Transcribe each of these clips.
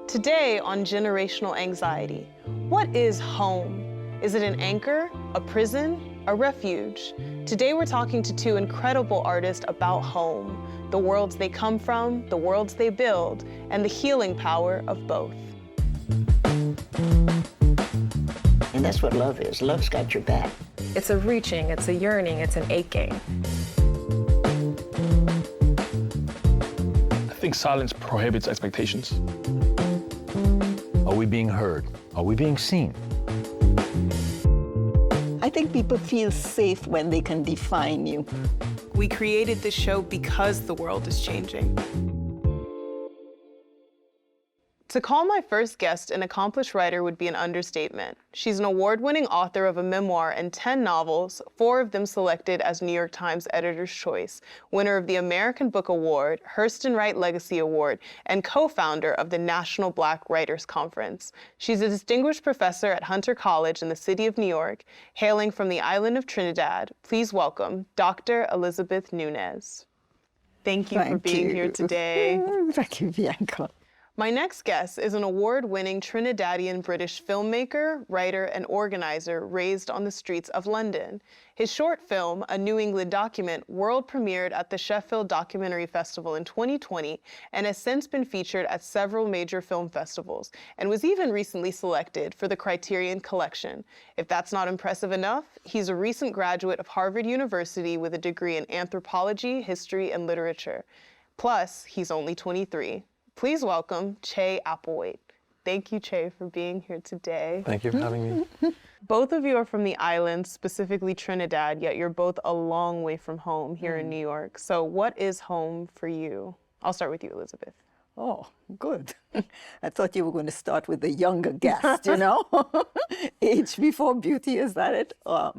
Today on Generational Anxiety, what is home? Is it an anchor, a prison, a refuge? Today we're talking to two incredible artists about home, the worlds they come from, the worlds they build, and the healing power of both. And that's what love is. Love's got your back. It's a reaching, it's a yearning, it's an aching. I think silence prohibits expectations. Are we being heard? Are we being seen? I think people feel safe when they can define you. We created this show because the world is changing. To call my first guest an accomplished writer would be an understatement. She's an award-winning author of a memoir and 10 novels, 4 of them selected as New York Times Editor's Choice, winner of the American Book Award, Hurston Wright Legacy Award, and co-founder of the National Black Writers Conference. She's a distinguished professor at Hunter College in the city of New York, hailing from the island of Trinidad. Please welcome Dr. Elizabeth Nunez. Thank you for being here today. Thank you, Bianca. My next guest is an award-winning Trinidadian-British filmmaker, writer, and organizer raised on the streets of London. His short film, A New England Document, world premiered at the Sheffield Documentary Festival in 2020 and has since been featured at several major film festivals and was even recently selected for the Criterion Collection. If that's not impressive enough, he's a recent graduate of Harvard University with a degree in anthropology, history, and literature. Plus, he's only 23. Please welcome Che Applewhaite. Thank you, Che, for being here today. Thank you for having me. Both of you are from the islands, specifically Trinidad, yet you're both a long way from home here in New York. So what is home for you? I'll start with you, Elizabeth. Oh, good. I thought you were going to start with the younger guest, you know? Age before beauty, is that it? Yeah,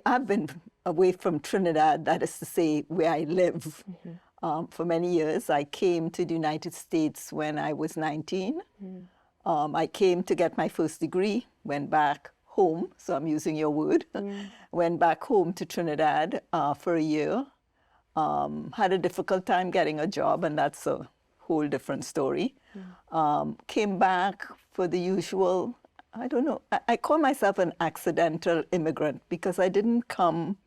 I've been away from Trinidad, that is to say, where I live. For many years. I came to the United States when I was 19. I came to get my first degree, went back home, so I'm using your word, went back home to Trinidad for a year, had a difficult time getting a job, and that's a whole different story. Came back for the usual, I don't know, I call myself an accidental immigrant because I didn't come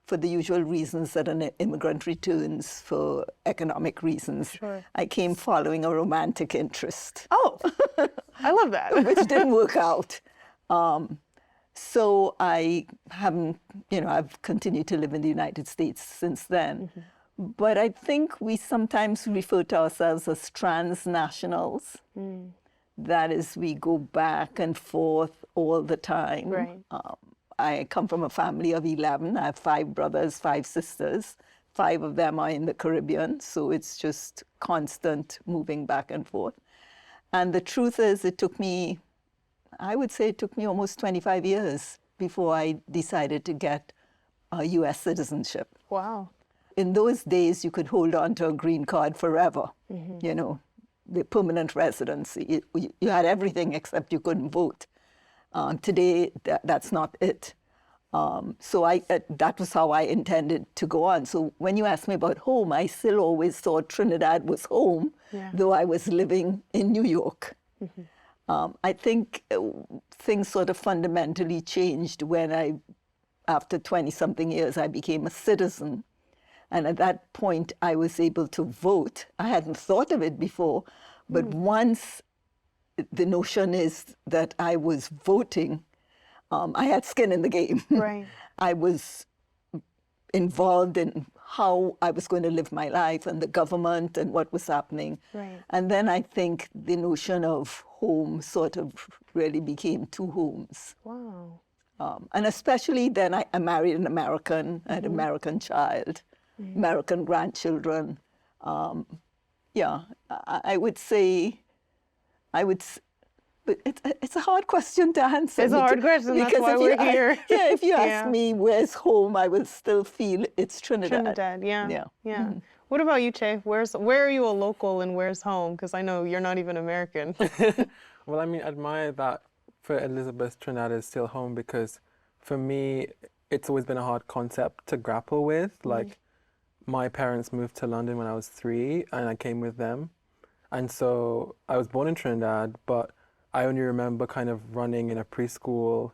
for the usual reasons that an immigrant returns for economic reasons. Sure. I came following a romantic interest. Oh, I love that. Which didn't work out. So I haven't, I've continued to live in the United States since then. But I think we sometimes refer to ourselves as transnationals. That is, we go back and forth all the time. Right. I come from a family of 11. I have 5 brothers, 5 sisters. 5 of them are in the Caribbean, so it's just constant moving back and forth. And the truth is, I would say it took me almost 25 years before I decided to get a U.S. citizenship. Wow. In those days, you could hold on to a green card forever, the permanent residency. You had everything except you couldn't vote. Today, that's not it. So that was how I intended to go on. So when you ask me about home, I still always thought Trinidad was home, though I was living in New York. I think things sort of fundamentally changed when after 20-something years, I became a citizen. And at that point, I was able to vote. I hadn't thought of it before, but once the notion is that I was voting, I had skin in the game. Right. I was involved in how I was going to live my life and the government and what was happening. Right. And then I think the notion of home sort of really became 2 homes. Wow. And especially then I married an American, I had an American child, American grandchildren. I would say, but it's a hard question to answer. It's a hard question, that's why we're here. If you ask me where's home, I will still feel it's Trinidad. Trinidad, yeah. What about you, Che? Where are you a local and where's home? Because I know you're not even American. Well, I mean, I admire that for Elizabeth, Trinidad is still home because for me, it's always been a hard concept to grapple with. Like, my parents moved to London when I was 3 and I came with them. And so I was born in Trinidad, but I only remember kind of running in a preschool,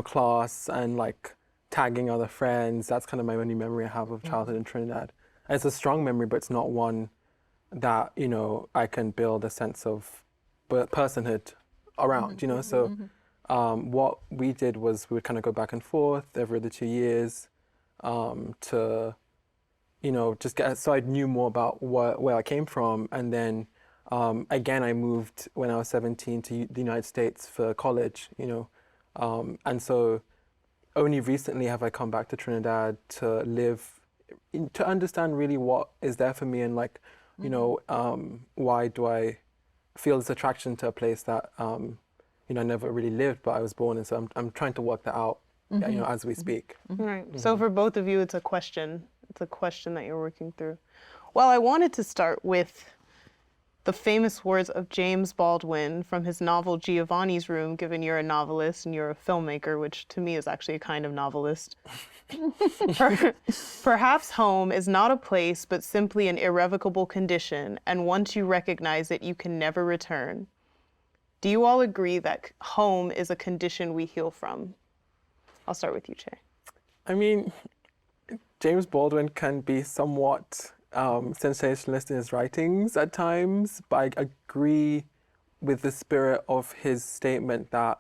class and like tagging other friends. That's kind of my only memory I have of childhood in Trinidad. And it's a strong memory, but it's not one that, I can build a sense of personhood around, So what we did was we would kind of go back and forth every other 2 years to, just get, so I knew more about where I came from. And then again, I moved when I was 17 to the United States for college, and so only recently have I come back to Trinidad to live, to understand really what is there for me and like, why do I feel this attraction to a place that, I never really lived, but I was born in. So I'm trying to work that out, as we speak. Right. So for both of you, it's a question. It's a question that you're working through. Well, I wanted to start with the famous words of James Baldwin from his novel Giovanni's Room, given you're a novelist and you're a filmmaker, which to me is actually a kind of novelist. Perhaps home is not a place, but simply an irrevocable condition, and once you recognize it, you can never return. Do you all agree that home is a condition we heal from? I'll start with you, Che. I mean, James Baldwin can be somewhat sensationalist in his writings at times, but I agree with the spirit of his statement that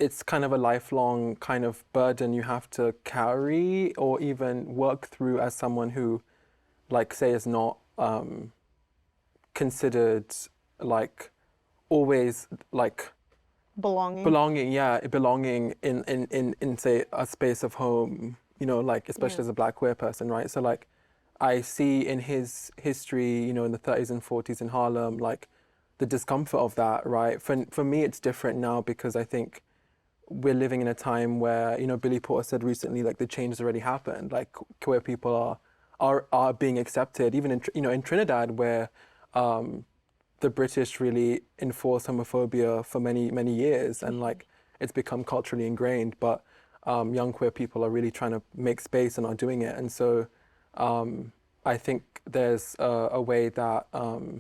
it's kind of a lifelong kind of burden you have to carry or even work through as someone who, like, say, is not considered like always like belonging in say a space of home, like especially as a Black queer person, right? So like I see in his history, in the 30s and 40s in Harlem, like the discomfort of that, right? For me, it's different now because I think we're living in a time where, Billy Porter said recently, like the change has already happened. Like queer people are being accepted, even in Trinidad, where the British really enforced homophobia for many, many years, and like it's become culturally ingrained. But young queer people are really trying to make space and are doing it, and so. I think there's a way that, I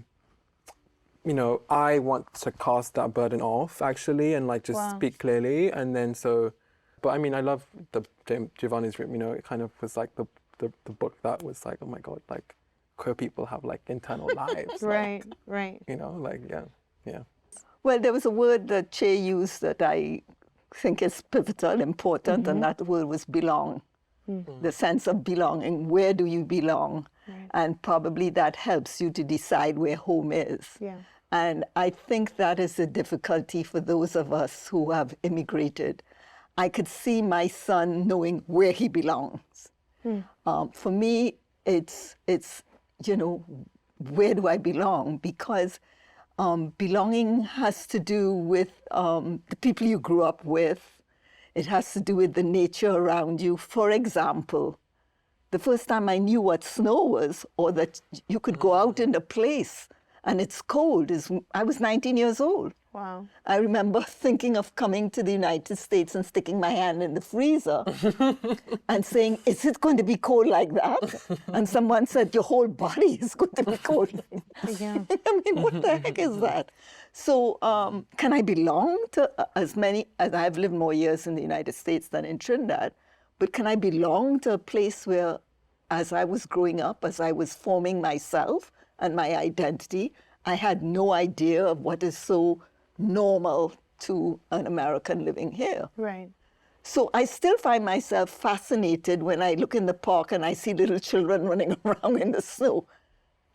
want to cast that burden off, actually, and like just speak clearly. And then but I mean, I love the Giovanni's Room, it kind of was like the book that was like, oh my God, like queer people have like internal lives. Right, like, right. Yeah. Well, there was a word that Che used that I think is pivotal, important, and that word was belong. The sense of belonging. Where do you belong? Right. And probably that helps you to decide where home is. Yeah. And I think that is a difficulty for those of us who have immigrated. I could see my son knowing where he belongs. For me, it's where do I belong? Because belonging has to do with the people you grew up with. It has to do with the nature around you. For example, the first time I knew what snow was, or that you could go out in the place and it's cold, is I was 19 years old. Wow. I remember thinking of coming to the United States and sticking my hand in the freezer and saying, is it going to be cold like that? And someone said, your whole body is going to be cold like that. Yeah. I mean, what the heck is that? So can I belong to as I've lived more years in the United States than in Trinidad, but can I belong to a place where, as I was growing up, as I was forming myself and my identity, I had no idea of what is so normal to an American living here. Right. So I still find myself fascinated when I look in the park and I see little children running around in the snow.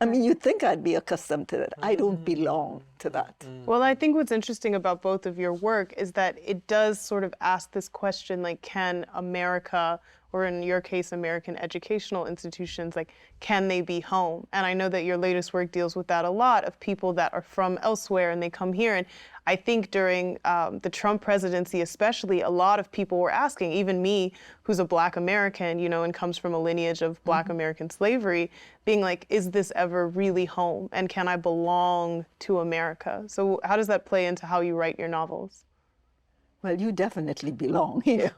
I mean, you'd think I'd be accustomed to that. I don't belong to that. Well, I think what's interesting about both of your work is that it does sort of ask this question, like, can America, or in your case, American educational institutions, like, can they be home? And I know that your latest work deals with that a lot, of people that are from elsewhere and they come here. And I think during the Trump presidency especially, a lot of people were asking, even me, who's a Black American, and comes from a lineage of Black American slavery, being like, is this ever really home? And can I belong to America? So how does that play into how you write your novels? Well, you definitely belong here.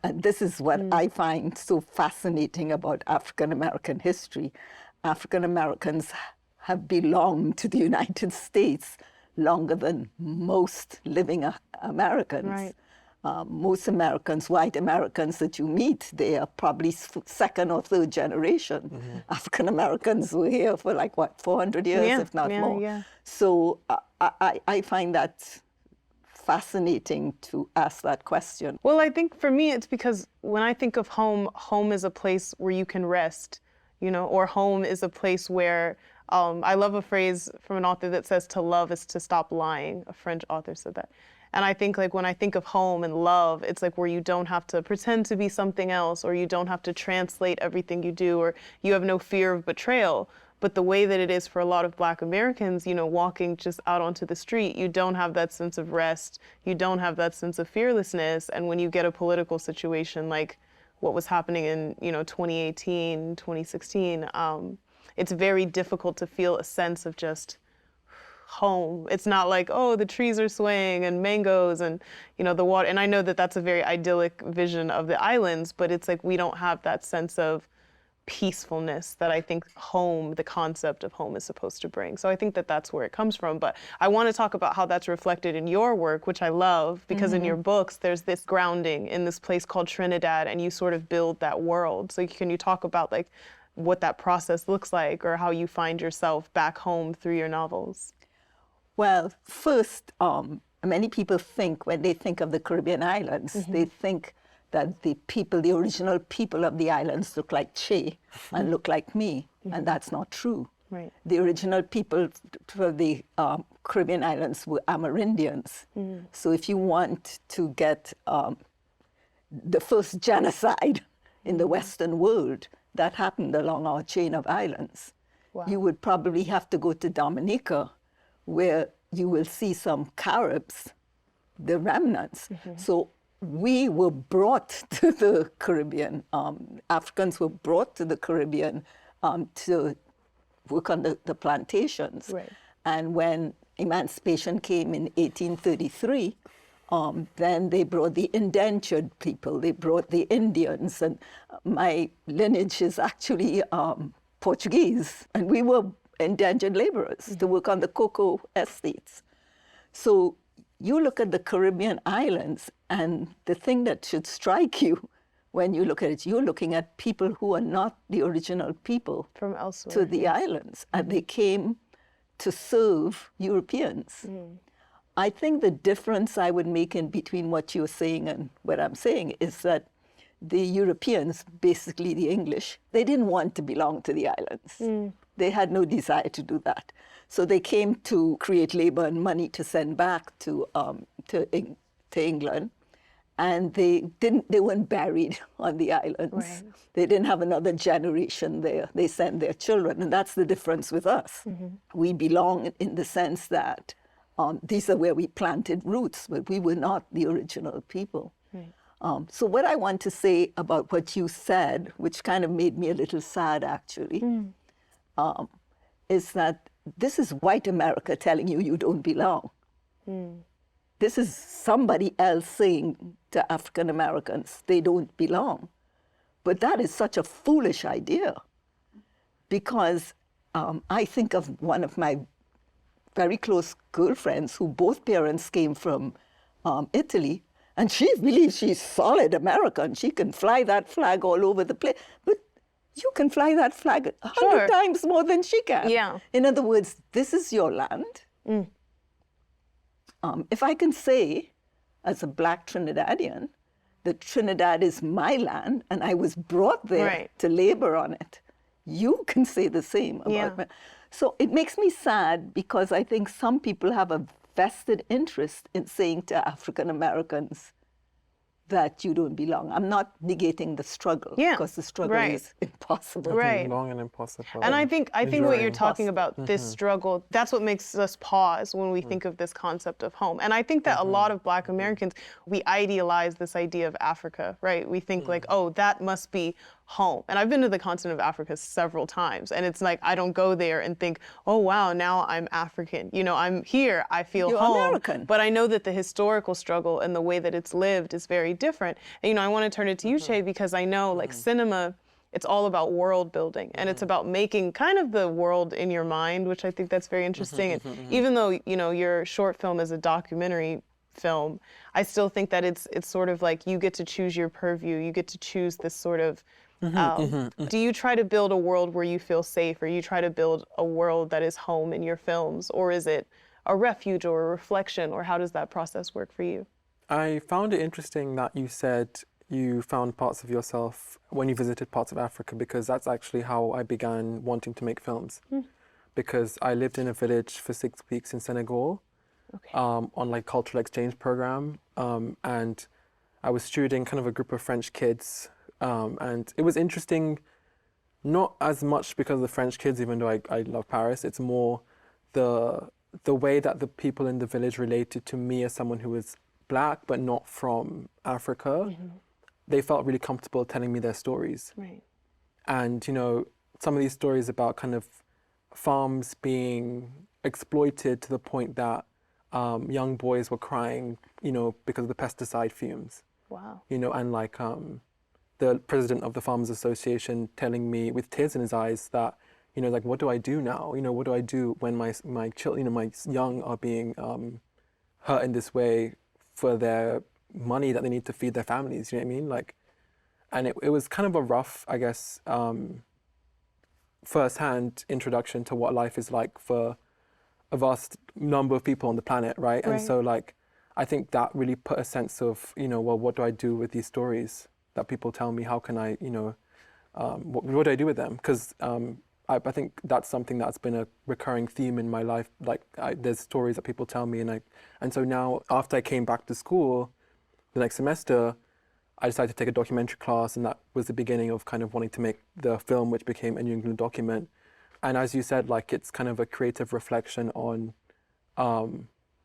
And this is what I find so fascinating about African American history. African Americans have belonged to the United States longer than most living Americans. Right. Most Americans, white Americans that you meet, they are probably second or third generation. African Americans were here for like, what, 400 years, Yeah, if not yeah, more. yeah. So I find that fascinating to ask that question. Well, I think for me, it's because when I think of home, home is a place where you can rest, you know, or home is a place where, I love a phrase from an author that says to love is to stop lying. A French author said that. And I think like when I think of home and love, it's like where you don't have to pretend to be something else, or you don't have to translate everything you do, or you have no fear of betrayal. But the way that it is for a lot of Black Americans, you know, walking just out onto the street, you don't have that sense of rest. You don't have that sense of fearlessness. And when you get a political situation like what was happening in, you know, 2018, 2016, it's very difficult to feel a sense of just home. It's not like, oh, the trees are swaying and mangoes and, you know, the water. And I know that that's a very idyllic vision of the islands, but it's like we don't have that sense of peacefulness that I think home, the concept of home, is supposed to bring. So I think that that's where it comes from. But I want to talk about how that's reflected in your work, which I love, because in your books, there's this grounding in this place called Trinidad, and you sort of build that world. So can you talk about like what that process looks like, or how you find yourself back home through your novels? Well, first, many people think when they think of the Caribbean islands, they think that the people, the original people of the islands look like Che and look like me, and that's not true. Right. The original people for the Caribbean islands were Amerindians. So if you want to get the first genocide in the Western world, that happened along our chain of islands. Wow. You would probably have to go to Dominica, where you will see some Caribs, the remnants. So we were brought to the Caribbean. Africans were brought to the Caribbean to work on the plantations. Right. And when emancipation came in 1833, then they brought the indentured people, they brought the Indians, and my lineage is actually Portuguese, and we were indentured laborers to work on the cocoa estates. So you look at the Caribbean islands, and the thing that should strike you when you look at it, you're looking at people who are not the original people From elsewhere. to the islands, and they came to serve Europeans. I think the difference I would make in between what you're saying and what I'm saying is that the Europeans, basically the English, they didn't want to belong to the islands. They had no desire to do that. So they came to create labor and money to send back to England. And they weren't buried on the islands. Right. They didn't have another generation there. They sent their children, and that's the difference with us. We belong in the sense that these are where we planted roots, but we were not the original people. Right. So what I want to say about what you said, which kind of made me a little sad actually, is that this is white America telling you you don't belong. This is somebody else saying to African Americans they don't belong. But that is such a foolish idea, because I think of one of my very close girlfriends who both parents came from Italy, and she believes she's solid American. She can fly that flag all over the place. But you can fly that flag 100 times more than she can. Yeah. In other words, this is your land. If I can say, as a Black Trinidadian, that Trinidad is my land and I was brought there to labor on it, you can say the same about me. So it makes me sad, because I think some people have a vested interest in saying to African Americans that you don't belong. I'm not negating the struggle, because the struggle is impossible. Right. Long and impossible. And I think what you're talking about, this struggle, that's what makes us pause when we think of this concept of home. And I think that a lot of Black Americans, we idealize this idea of Africa, right? We think like, oh, that must be home. And I've been to the continent of Africa several times, and it's like I don't go there and think, oh wow, now I'm African. You know, I'm here, I feel You're home. American. But I know that the historical struggle and the way that it's lived is very different. And, you know, I want to turn it to you, Che, because I know like cinema it's all about world building, and it's about making kind of the world in your mind, which I think that's very interesting. And even though, you know, your short film is a documentary film, I still think that it's sort of like you get to choose your purview, you get to choose this sort of, do you try to build a world where you feel safe, or you try to build a world that is home in your films, or is it a refuge or a reflection, or how does that process work for you? I found it interesting that you said you found parts of yourself when you visited parts of Africa, because that's actually how I began wanting to make films. Because I lived in a village for 6 weeks in Senegal, on like cultural exchange program, and I was stewarding kind of a group of French kids, and it was interesting, not as much because of the French kids, even though I love Paris. It's more the way that the people in the village related to me as someone who was Black but not from Africa. They felt really comfortable telling me their stories. Right. And, you know, some of these stories about kind of farms being exploited to the point that young boys were crying, you know, because of the pesticide fumes. Wow. You know, and like the president of the Farmers Association telling me with tears in his eyes that, you know, like, what do I do now? You know, what do I do when my children, you know, my young are being hurt in this way for their money that they need to feed their families, you know what I mean? Like, and it was kind of a rough, I guess, first-hand introduction to what life is like for a vast number of people on the planet, right? And so, like, I think that really put a sense of, you know, well, what do I do with these stories that people tell me? How can I, you know, what do I do with them? Because I think that's something that's been a recurring theme in my life. Like, there's stories that people tell me, and so now, after I came back to school the next semester, I decided to take a documentary class, and that was the beginning of kind of wanting to make the film, which became A New England Document. And as you said, like, it's kind of a creative reflection on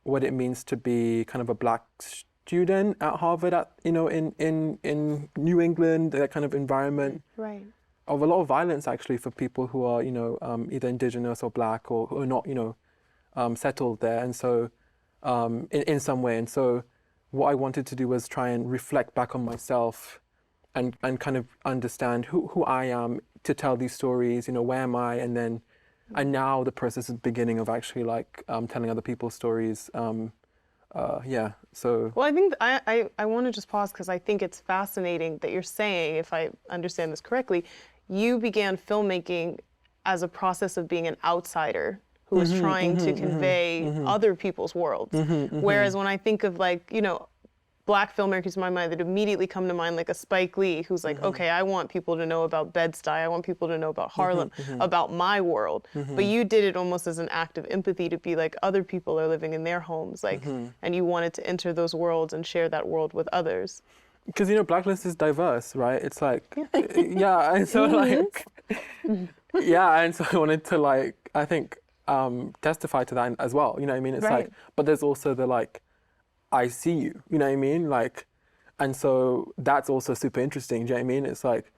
what it means to be kind of a Black student at Harvard, you know, in New England, that kind of environment. Right. Of a lot of violence, actually, for people who are, you know, either Indigenous or Black, or who are not, you know, settled there. And so, in some way. And so, what I wanted to do was try and reflect back on myself and kind of understand who I am to tell these stories, you know, where am I? And now the process is beginning of actually, like, telling other people's stories. Yeah, so. Well, I think I want to just pause, because I think it's fascinating that you're saying, if I understand this correctly, you began filmmaking as a process of being an outsider who was trying to convey other people's worlds. Whereas when I think of, like, you know, Black filmmakers in my mind that immediately come to mind, like a Spike Lee, who's like, okay, I want people to know about Bed-Stuy, I want people to know about Harlem, about my world. But you did it almost as an act of empathy, to be like, other people are living in their homes, like, and you wanted to enter those worlds and share that world with others. Because, you know, Blacklist is diverse, right? It's like, yeah, and so, like, yeah, and so I wanted to, like, I think, testify to that as well, you know what I mean? It's like, but there's also the, like, I see you, you know what I mean? Like, and so that's also super interesting, do you know what I mean? It's like,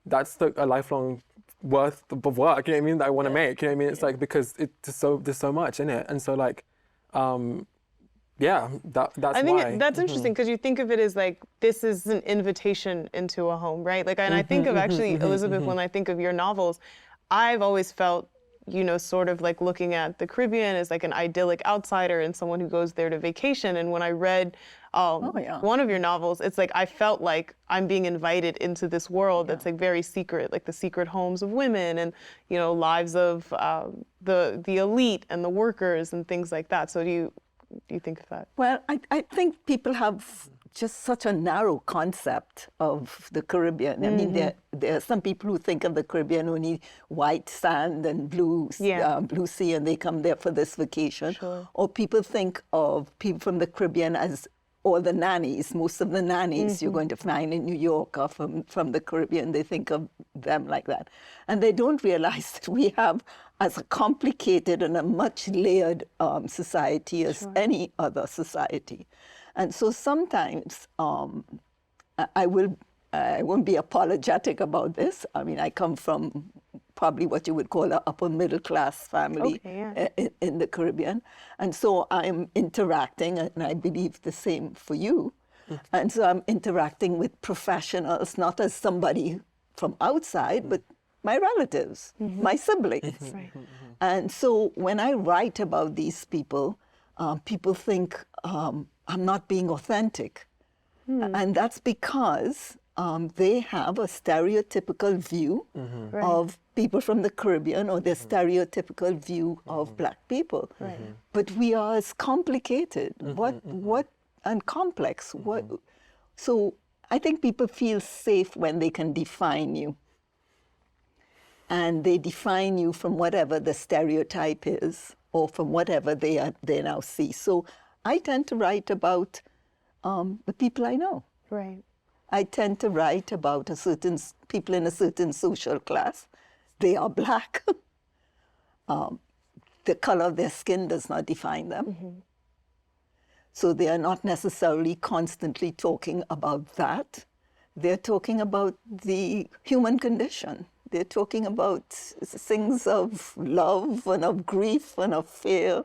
that's a lifelong worth of work, you know what I mean, that I want to make, you know what I mean? It's like, because there's so much in it. And so, like, yeah, that's why. I think that's interesting, because you think of it as like, this is an invitation into a home, right? Like, and I think of, actually, Elizabeth, when I think of your novels, I've always felt, you know, sort of like looking at the Caribbean as like an idyllic outsider and someone who goes there to vacation. And when I read one of your novels, it's like I felt like I'm being invited into this world that's like very secret, like the secret homes of women and, you know, lives of the elite and the workers and things like that. So do you think of that? Well, I think people have just such a narrow concept of the Caribbean. I mean, there are some people who think of the Caribbean only white sand and blue sea, and they come there for this vacation. Or people think of people from the Caribbean as all the nannies. Most of the nannies you're going to find in New York are from the Caribbean. They think of them like that. And they don't realize that we have as a complicated and a much layered society as any other society. And so sometimes I won't be apologetic about this. I mean, I come from probably what you would call an upper middle class family in the Caribbean. And so I'm interacting, and I believe the same for you. And so I'm interacting with professionals, not as somebody from outside, but my relatives, my siblings. Right. And so when I write about these people, people think I'm not being authentic. And that's because they have a stereotypical view Right. of people from the Caribbean, or their stereotypical view of Black people. Right. But we are as complicated, and complex. So I think people feel safe when they can define you. And they define you from whatever the stereotype is, or from whatever they now see. So I tend to write about the people I know. Right. I tend to write about people in a certain social class. They are Black. The color of their skin does not define them. So they are not necessarily constantly talking about that. They're talking about the human condition. They're talking about things of love and of grief and of fear.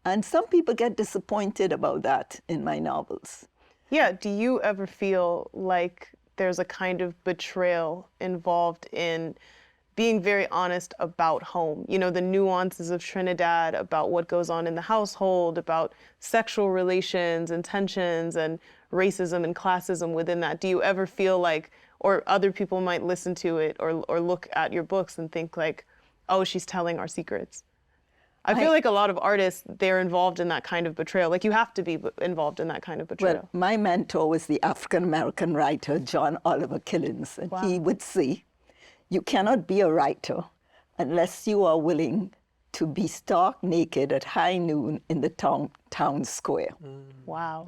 And some people get disappointed about that in my novels. Yeah, do you ever feel like there's a kind of betrayal involved in being very honest about home? You know, the nuances of Trinidad, about what goes on in the household, about sexual relations and tensions and racism and classism within that. Do you ever feel like, or other people might listen to it or look at your books and think like, oh, she's telling our secrets? I feel like a lot of artists, they're involved in that kind of betrayal. Like, you have to be involved in that kind of betrayal. Well, my mentor was the African-American writer, John Oliver Killins. And he would say, you cannot be a writer unless you are willing to be stark naked at high noon in the town square. Wow.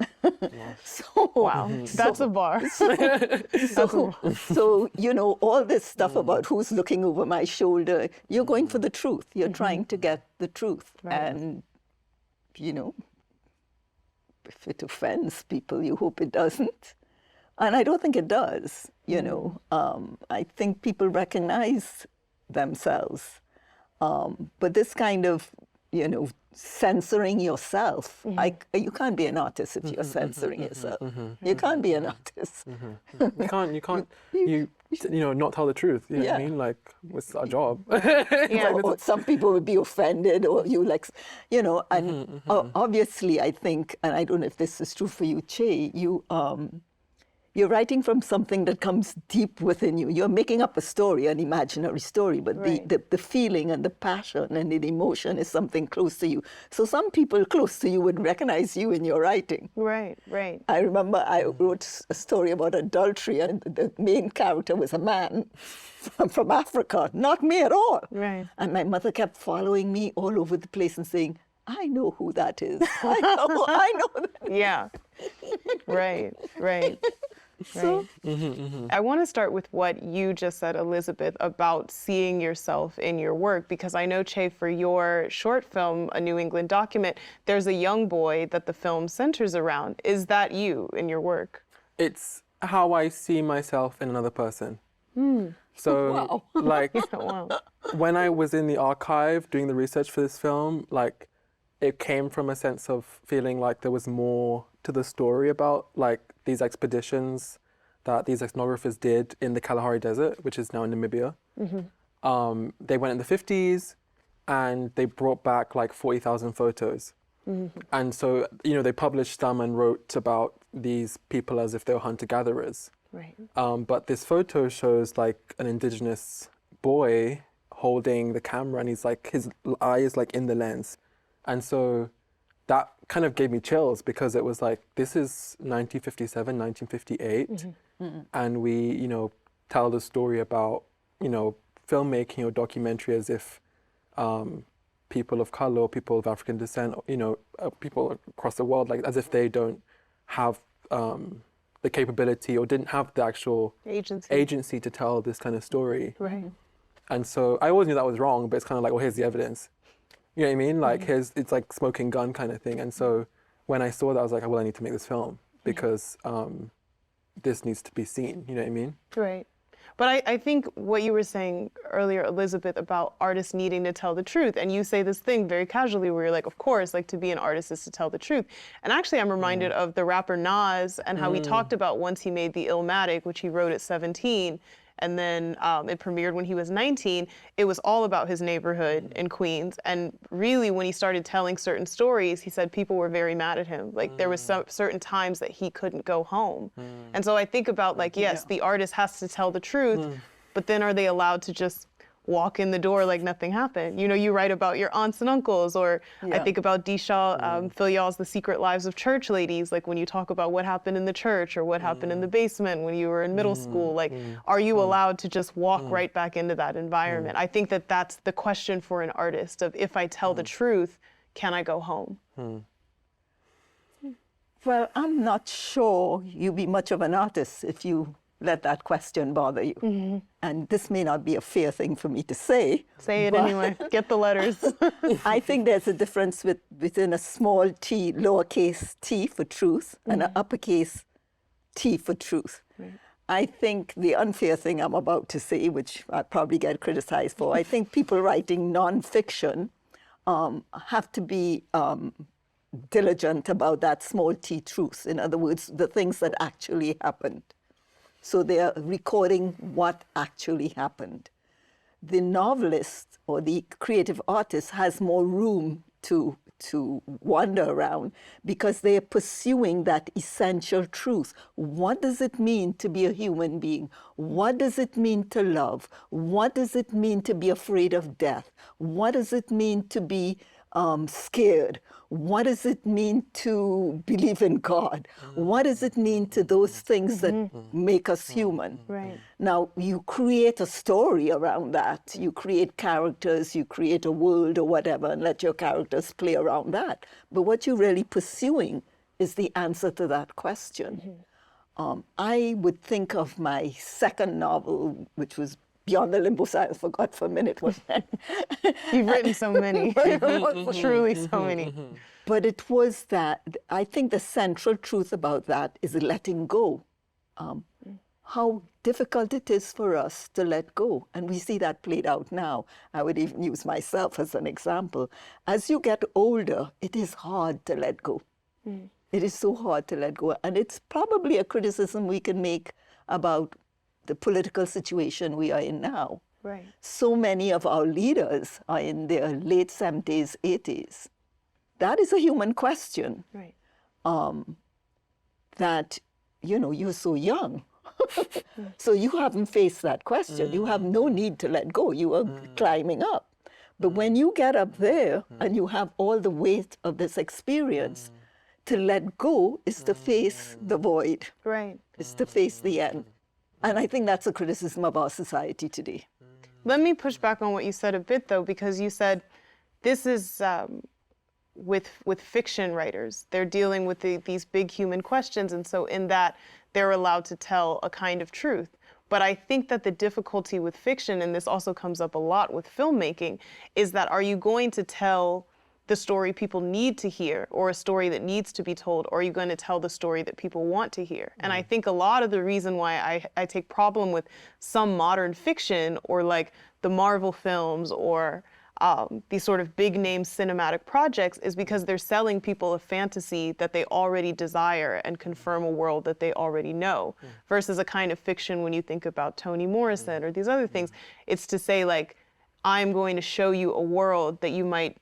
So, Wow. That's a bar. So, you know, all this stuff about who's looking over my shoulder, you're going for the truth. You're trying to get the truth. Right. And, you know, if it offends people, you hope it doesn't. And I don't think it does, you know. I think people recognize themselves. But this kind of, you know, censoring yourself, you can't be an artist if you're censoring yourself. You can't be an artist. You can't, you know, not tell the truth. You know what I mean? Like, it's our job. Yeah. Or some people would be offended, or you like, you know, and obviously I think, and I don't know if this is true for you, Che, you're writing from something that comes deep within you. You're making up a story, an imaginary story, but Right. the feeling and the passion and the emotion is something close to you. So some people close to you would recognize you in your writing. Right, right. I remember I wrote a story about adultery, and the main character was a man from Africa, not me at all. Right. And my mother kept following me all over the place and saying, I know who that is. I know that. Yeah. Right, right. So, I want to start with what you just said, Elizabeth, about seeing yourself in your work, because I know, Che, for your short film, A New England Document, there's a young boy that the film centers around. Is that you in your work? It's how I see myself in another person. So, Wow. like, Wow. when I was in the archive doing the research for this film, like, it came from a sense of feeling like there was more to the story about, like, these expeditions that these ethnographers did in the Kalahari Desert, which is now in Namibia. They went in the 50s, and they brought back like 40,000 photos. And so, you know, they published some and wrote about these people as if they were hunter-gatherers. Right. But this photo shows like an indigenous boy holding the camera, and he's like, his eye is like in the lens. And so that kind of gave me chills, because it was like, this is 1957, 1958, and we, you know, tell the story about, you know, filmmaking or documentary as if people of color, people of African descent, you know, people across the world, like as if they don't have the capability or didn't have the actual agency to tell this kind of story. Right. And so I always knew that was wrong, but it's kind of like, well, here's the evidence. You know what I mean? Like, it's like smoking gun kind of thing. And so when I saw that, I was like, well, I need to make this film, because this needs to be seen. You know what I mean? Right. But I think what you were saying earlier, Elizabeth, about artists needing to tell the truth, and you say this thing very casually where you're like, of course, like to be an artist is to tell the truth. And actually I'm reminded of the rapper Nas and how he talked about once he made the Illmatic, which he wrote at 17, and then it premiered when he was 19, it was all about his neighborhood in Queens. And really, when he started telling certain stories, he said people were very mad at him. Like there was certain times that he couldn't go home. And so I think about like, yes, the artist has to tell the truth, but then are they allowed to just walk in the door like nothing happened? You know, you write about your aunts and uncles, or I think about Dishaw Filial's The Secret Lives of Church Ladies, like when you talk about what happened in the church or what happened in the basement when you were in middle school, like are you allowed to just walk right back into that environment? I think that that's the question for an artist of, if I tell the truth, can I go home? Well, I'm not sure you'd be much of an artist if you let that question bother you. And this may not be a fair thing for me to say. Say it anyway. Get the letters. I think there's a difference within a small t, lowercase t for truth, and an uppercase T for truth. I think the unfair thing I'm about to say, which I probably get criticized for, I think people writing nonfiction have to be diligent about that small t truth. In other words, the things that actually happened. So they are recording what actually happened. The novelist or the creative artist has more room to wander around because they are pursuing that essential truth. What does it mean to be a human being? What does it mean to love? What does it mean to be afraid of death? What does it mean to be scared? What does it mean to believe in God? What does it mean to those things that make us human? Right. Now, you create a story around that. You create characters, you create a world or whatever, and let your characters play around that. But what you're really pursuing is the answer to that question. I would think of my second novel, which was Beyond the Limbo Side. I forgot for a minute what that. You've written so many. Truly so many. But it was that, I think the central truth about that is letting go. How difficult it is for us to let go. And we see that played out now. I would even use myself as an example. As you get older, it is hard to let go. It is so hard to let go. And it's probably a criticism we can make about the political situation we are in now. Right. So many of our leaders are in their late 70s, 80s. That is a human question. Right. That, you know, you're so young. So you haven't faced that question. You have no need to let go. You are climbing up. But when you get up there and you have all the weight of this experience, to let go is to face the void. Right. Is to face the end. And I think that's a criticism of our society today. Let me push back on what you said a bit, though, because you said this is with fiction writers. They're dealing with these big human questions, and so in that, they're allowed to tell a kind of truth. But I think that the difficulty with fiction, and this also comes up a lot with filmmaking, is that are you going to tell the story people need to hear, or a story that needs to be told, or are you going to tell the story that people want to hear? And I think a lot of the reason why I take problem with some modern fiction, or like the Marvel films, or these sort of big name cinematic projects, is because they're selling people a fantasy that they already desire and confirm a world that they already know, versus a kind of fiction when you think about Toni Morrison or these other things, it's to say like, I'm going to show you a world that you might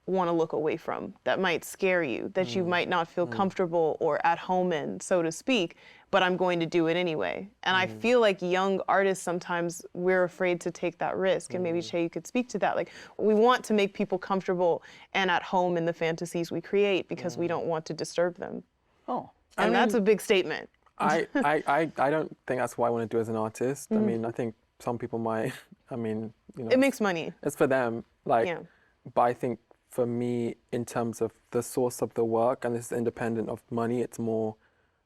want to look away from, that might scare you, that you might not feel comfortable or at home in, so to speak, but I'm going to do it anyway. And I feel like young artists, sometimes we're afraid to take that risk. And maybe Che, you could speak to that. Like, we want to make people comfortable and at home in the fantasies we create because we don't want to disturb them. Oh, And that's a big statement. I don't think that's what I want to do as an artist. I mean, I think some people might, I mean, you know. It makes money. It's for them. Like, Yeah. but I think for me, in terms of the source of the work, and this is independent of money, it's more,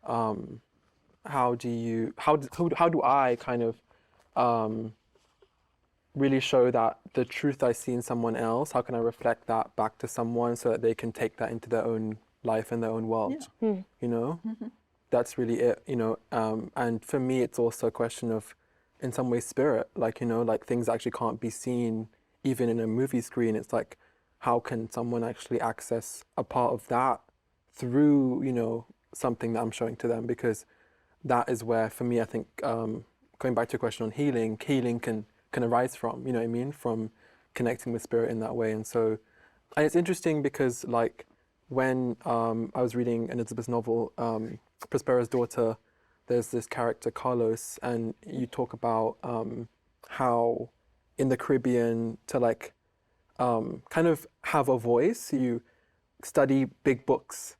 how do I kind of really show that the truth I see in someone else, how can I reflect that back to someone so that they can take that into their own life and their own world, you know? That's really it, you know? And for me, it's also a question of in some way spirit, like, you know, like things actually can't be seen even in a movie screen. It's like, how can someone actually access a part of that through, you know, something that I'm showing to them? Because that is where, for me, I think, going back to your question on healing can arise from, you know what I mean? From connecting with spirit in that way. And so, and it's interesting because, like, when I was reading an Elizabeth novel, Prospera's Daughter, there's this character, Carlos, and you talk about how in the Caribbean to, like, kind of have a voice, you study big books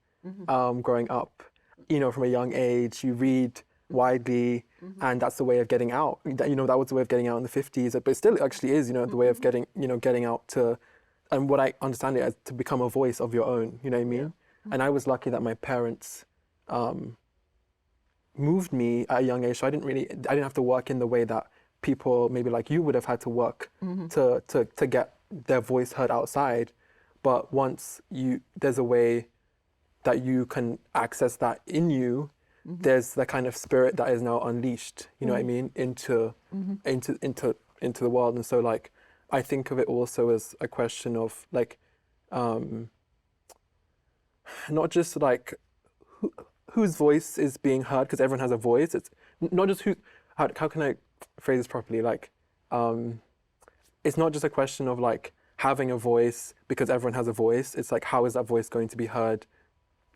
growing up, you know, from a young age, you read widely, and that's the way of getting out. You know, that was the way of getting out in the 50s, but it still actually is, you know, the way of getting, you know, getting out to, and what I understand it as, to become a voice of your own, you know what I mean? And I was lucky that my parents moved me at a young age, so I didn't have to work in the way that people maybe like you would have had to work to get their voice heard outside. But once there's a way that you can access that in you, there's the kind of spirit that is now unleashed, you know what I mean, into the world. And so, like, I think of it also as a question of, like, not just like whose voice is being heard, because everyone has a voice. It's not just how can I phrase this properly? Like, it's not just a question of, like, having a voice because everyone has a voice. It's like, how is that voice going to be heard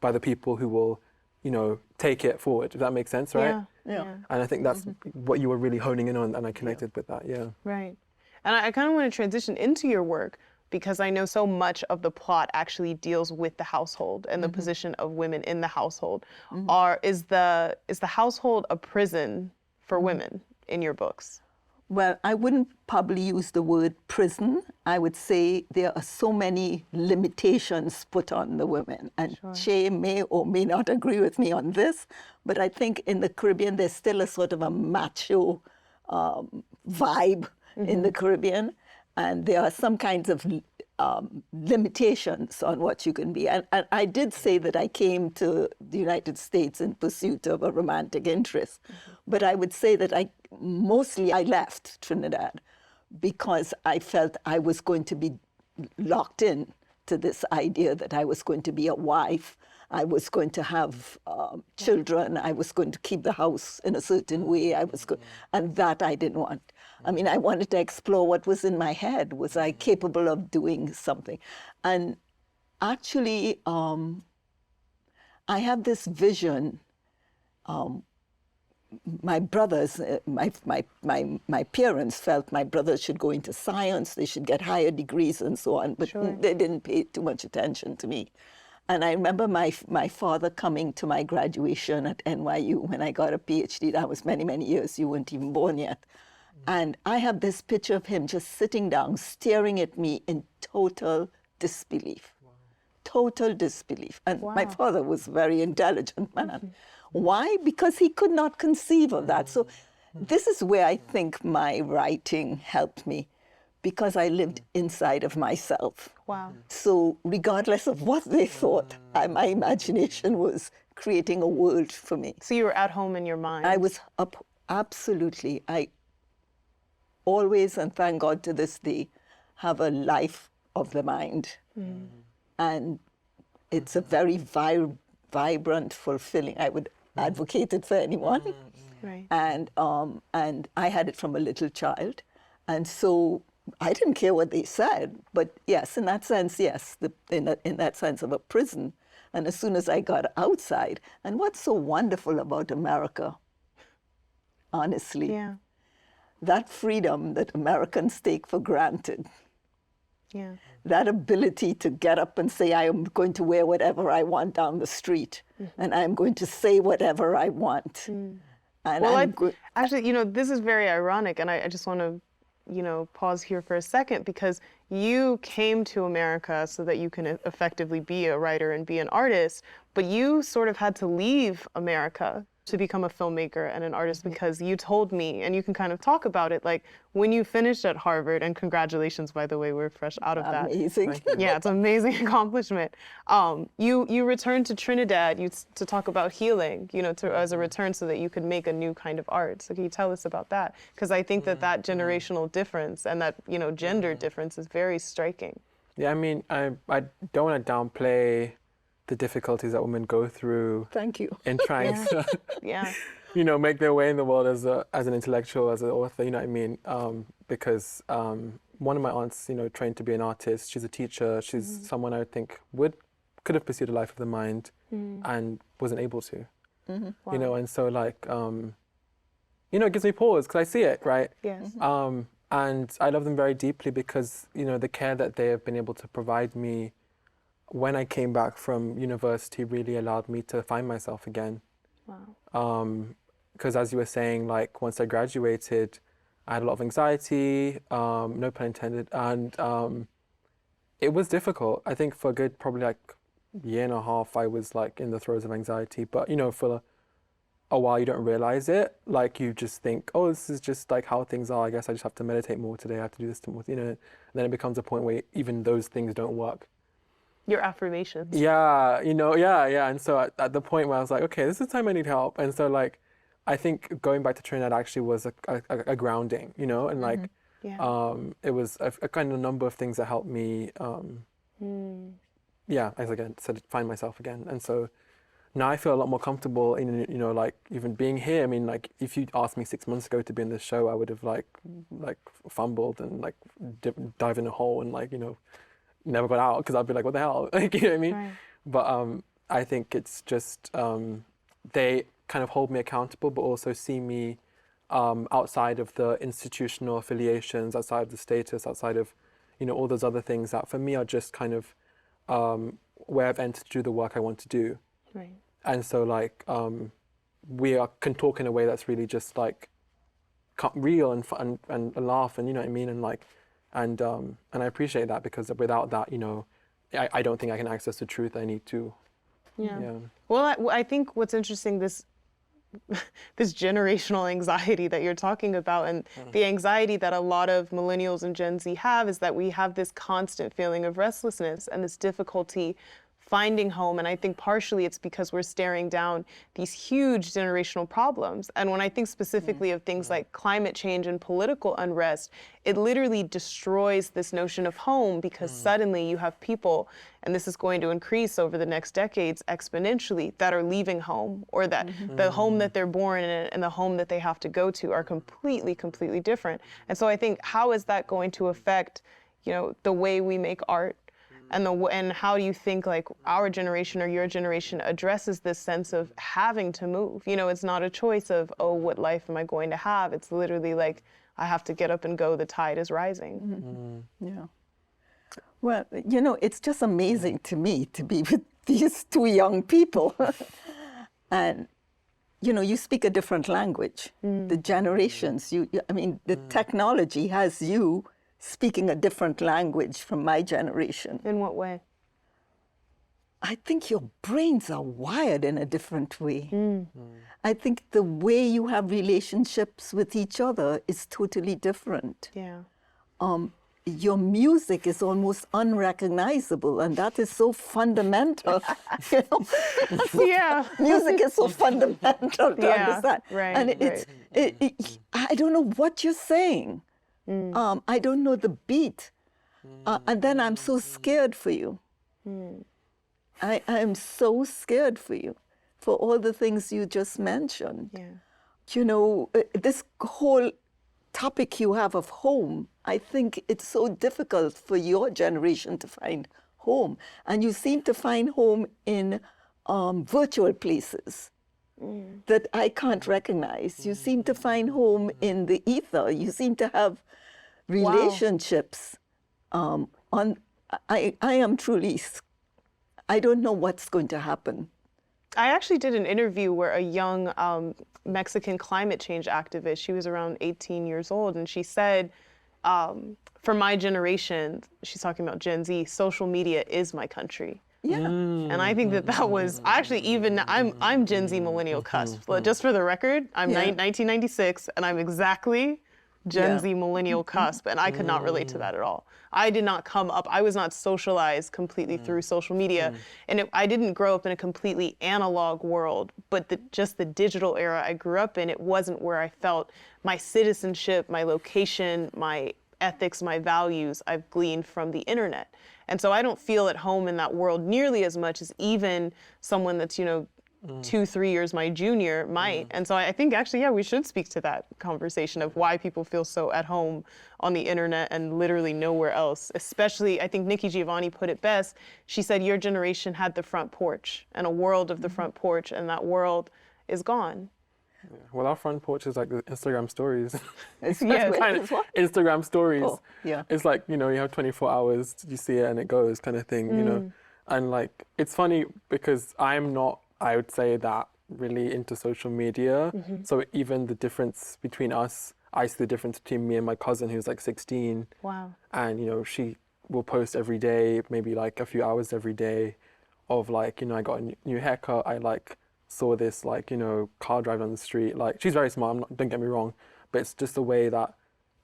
by the people who will, you know, take it forward? If that makes sense, right? Yeah. And I think that's what you were really honing in on, and I connected with that, yeah. Right. And I kind of want to transition into your work because I know so much of the plot actually deals with the household and the position of women in the household. Is the household a prison for women in your books? Well, I wouldn't probably use the word prison. I would say there are so many limitations put on the women. And Che may or may not agree with me on this, but I think in the Caribbean, there's still a sort of a macho vibe in the Caribbean. And there are some kinds of limitations on what you can be. And I did say that I came to the United States in pursuit of a romantic interest. But I would say that I left Trinidad because I felt I was going to be locked in to this idea that I was going to be a wife, I was going to have children, I was going to keep the house in a certain way, and that I didn't want. I mean, I wanted to explore what was in my head. Was I capable of doing something? And actually, I have this vision. My brothers, my parents felt my brothers should go into science, they should get higher degrees and so on, but they didn't pay too much attention to me. And I remember my father coming to my graduation at NYU when I got a PhD. That was many, many years. You weren't even born yet. And I have this picture of him just sitting down, staring at me in total disbelief. Total disbelief. And my father was a very intelligent man. Why? Because he could not conceive of that. So this is where I think my writing helped me, because I lived inside of myself. Wow. So regardless of what they thought, my imagination was creating a world for me. So you were at home in your mind. I was up, absolutely. I always, and thank God to this day, have a life of the mind. And it's a very vibrant, fulfilling. I would advocate it for anyone. Right. And I had it from a little child. And so I didn't care what they said, but yes, in that sense, yes, in that sense of a prison. And as soon as I got outside, and what's so wonderful about America, honestly, that freedom that Americans take for granted, that ability to get up and say, I am going to wear whatever I want down the street, and I'm going to say whatever I want. And well, actually, you know, this is very ironic, and I just want to, you know, pause here for a second, because you came to America so that you can effectively be a writer and be an artist, but you sort of had to leave America to become a filmmaker and an artist, because you told me, and you can kind of talk about it, like when you finished at Harvard, and congratulations, by the way, we're fresh out of that. Amazing. Yeah, it's an amazing accomplishment. You returned to Trinidad to talk about healing, as a return so that you could make a new kind of art. So can you tell us about that? Because I think that generational difference and that, gender difference is very striking. Yeah, I mean, I don't want to downplay the difficulties that women go through. Thank you. In trying to, Yeah. make their way in the world as an intellectual, as an author. You know what I mean? Because one of my aunts, trained to be an artist. She's a teacher. She's someone I think could have pursued a life of the mind, and wasn't able to. Wow. And so it gives me pause because I see it, right? Yes. And I love them very deeply because the care that they have been able to provide me when I came back from university really allowed me to find myself again. Wow. Because as you were saying, like once I graduated, I had a lot of anxiety, no pun intended, and it was difficult. I think for a good probably like year and a half, I was like in the throes of anxiety. But for a while, you don't realize it. Like you just think, oh, this is just like how things are. I guess I just have to meditate more today. I have to do this more, And then it becomes a point where even those things don't work. Your affirmations. Yeah, yeah. And so at the point where I was like, okay, this is the time I need help. And so like, I think going back to Trinidad actually was a grounding, and like, it was a kind of number of things that helped me, as again said, find myself again. And so now I feel a lot more comfortable in, like even being here. I mean, like if you asked me 6 months ago to be in this show, I would have like fumbled and like dive in a hole and like, never got out because I'd be like, what the hell? Like, you know what I mean? Right. But I think it's just, they kind of hold me accountable, but also see me outside of the institutional affiliations, outside of the status, outside of, all those other things that for me are just kind of where I've entered to do the work I want to do. Right. And so like, we can talk in a way that's really just like real and fun and laugh and, you know what I mean? And like, and I appreciate that because without that, I don't think I can access the truth I need to. Yeah. Well, I think what's interesting, this generational anxiety that you're talking about, and the anxiety that a lot of millennials and Gen Z have, is that we have this constant feeling of restlessness and this difficulty finding home. And I think partially it's because we're staring down these huge generational problems. And when I think specifically of things like climate change and political unrest, it literally destroys this notion of home, because suddenly you have people, and this is going to increase over the next decades exponentially, that are leaving home, or that the home that they're born in and the home that they have to go to are completely, completely different. And so I think, how is that going to affect, the way we make art? And how do you think like our generation or your generation addresses this sense of having to move? It's not a choice of, oh, what life am I going to have? It's literally like, I have to get up and go, the tide is rising. Yeah. Well, it's just amazing to me to be with these two young people. And, you speak a different language. The generations, the technology has you speaking a different language from my generation. In what way? I think your brains are wired in a different way. I think the way you have relationships with each other is totally different. Yeah. Your music is almost unrecognizable, and that is so fundamental. Yeah. Music is so fundamental to understand. Right, and I don't know what you're saying. I don't know the beat. And then I'm so scared for you. I am so scared for you, for all the things you just mentioned. Yeah. This whole topic you have of home, I think it's so difficult for your generation to find home. And you seem to find home in virtual places that I can't recognize. You seem to find home in the ether. You seem to have relationships. I am truly, I don't know what's going to happen. I actually did an interview where a young Mexican climate change activist, she was around 18 years old, and she said, for my generation, she's talking about Gen Z, social media is my country. Yeah. And I think that was actually even I'm Gen Z millennial cusp. Just for the record, I'm 1996 and I'm exactly Gen Z millennial cusp, and I could not relate to that at all. I did not come up, I was not socialized completely through social media, and I didn't grow up in a completely analog world, but just the digital era I grew up in, it wasn't where I felt my citizenship, my location, my ethics, my values, I've gleaned from the internet. And so I don't feel at home in that world nearly as much as even someone that's, 2-3 years my junior might. And so I think actually, we should speak to that conversation of why people feel so at home on the internet and literally nowhere else. Especially, I think Nikki Giovanni put it best. She said, your generation had the front porch and a world of the front porch, and that world is gone. Yeah. Well, our front porch is like the Instagram stories. It's kind of what? Instagram stories. Oh, yeah. It's like, you have 24 hours, you see it and it goes kind of thing, And like, it's funny because I'm not, I would say, that really into social media. So even the difference between us, I see the difference between me and my cousin who's like 16. Wow. And, she will post every day, maybe like a few hours every day of like, I got a new haircut. I like saw this like, car drive down the street. Like, she's very smart, don't get me wrong, but it's just the way that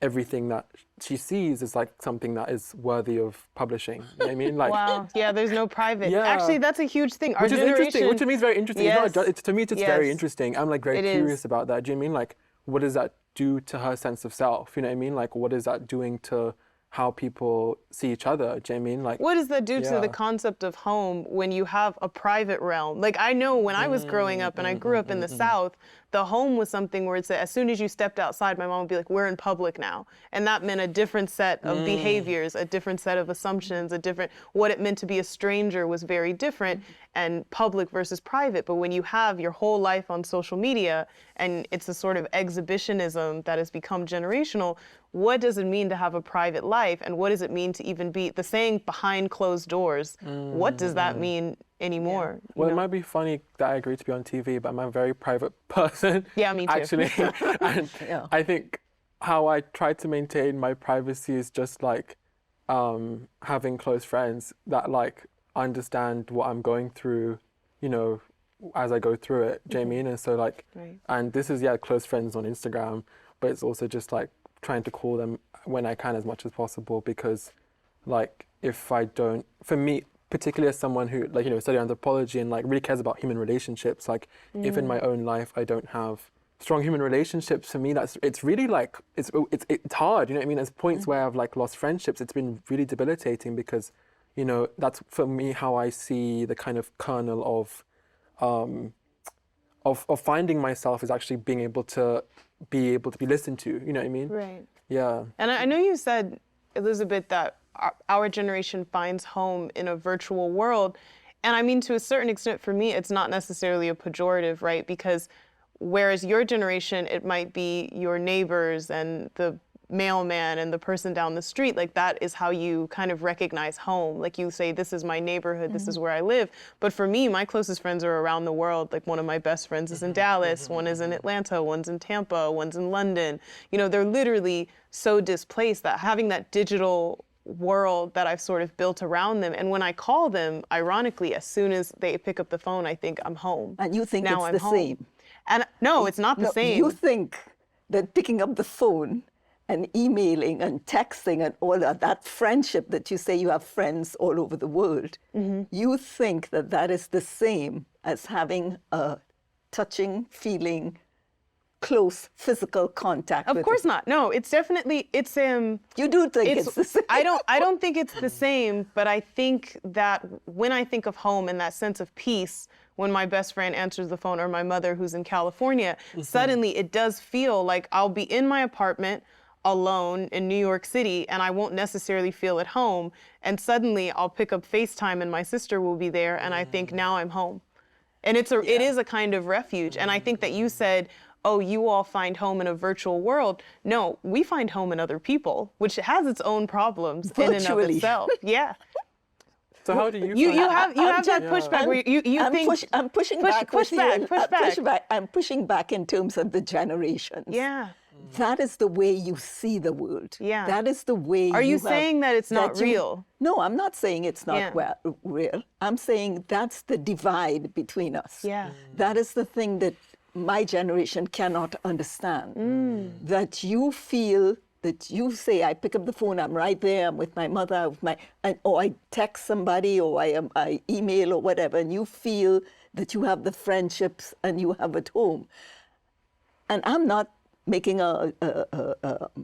everything that she sees is like something that is worthy of publishing. You know what I mean? Like, wow. Yeah, there's no private. Yeah. Actually, that's a huge thing. Our which is interesting, which to me is very interesting. Yes. To me, it's just very Yes. interesting. I'm like very It curious is. about that. Do you know what I mean? Like, what does that do to her sense of self? You know what I mean? Like, what is that doing to how people see each other? Do you know what I mean? Like, what does that do to Yeah. the concept of home when you have a private realm? Like, I know when I was growing up and I grew up in the South, the home was something where it's as soon as you stepped outside, my mom would be like, we're in public now. And that meant a different set of behaviors, a different set of assumptions, what it meant to be a stranger was very different, and public versus private. But when you have your whole life on social media and it's a sort of exhibitionism that has become generational, what does it mean to have a private life? And what does it mean to even be, the saying behind closed doors, what does that mean anymore? you well, it know? might be funny that I agree to be on TV, but I'm a very private person. Yeah, me too. Actually, and Yeah. I think how I try to maintain my privacy is just like having close friends that like understand what I'm going through, as I go through it. Do you know what I mean? And so like, Right. and this is close friends on Instagram, but it's also just like trying to call them when I can as much as possible, because like if I don't, for me, particularly as someone who studied anthropology and like really cares about human relationships, like if in my own life I don't have strong human relationships, for me it's really like it's hard, you know what I mean? There's points where I've like lost friendships. It's been really debilitating because that's for me how I see the kind of kernel of finding myself is actually being able to be listened to, you know what I mean? Right. Yeah. And I know you said, Elizabeth, that our generation finds home in a virtual world. And I mean, to a certain extent, for me, it's not necessarily a pejorative, right? Because whereas your generation, it might be your neighbors and the mailman and the person down the street, like that is how you kind of recognize home. Like you say, this is my neighborhood, this is where I live. But for me, my closest friends are around the world. Like one of my best friends is in Dallas, one is in Atlanta, one's in Tampa, one's in London. They're literally so displaced that having that digital world that I've sort of built around them. And when I call them, ironically, as soon as they pick up the phone, I think I'm home. And you think Now it's I'm the home. same. And no, it's not the same. You think that picking up the phone and emailing and texting and all that friendship that you say you have friends all over the world, you think that is the same as having a touching, feeling, close physical contact Of with course not. No, it's definitely, You do think it's the same. I don't think it's the same, but I think that when I think of home and that sense of peace, when my best friend answers the phone or my mother who's in California, suddenly it does feel like I'll be in my apartment alone in New York City and I won't necessarily feel at home. And suddenly I'll pick up FaceTime and my sister will be there and I think now I'm home. And it is a kind of refuge. And I think that you said, oh, you all find home in a virtual world. No, we find home in other people, which has its own problems in and of Virtually. itself. Yeah. So how do you? You find- have that pushback where you think I'm pushing push- back. push with back, you. push back. I'm pushing back in terms of the generations. yeah. that is the way you see the world. Yeah. That is the way Are you have- saying that it's not real? No, I'm not saying it's not Yeah. real. I'm saying that's the divide between us. Yeah. That is the thing that my generation cannot understand. That you feel that you say, I pick up the phone, I'm right there, I'm with my mother, or I text somebody, or I email or whatever, and you feel that you have the friendships and you have at home. And I'm not making a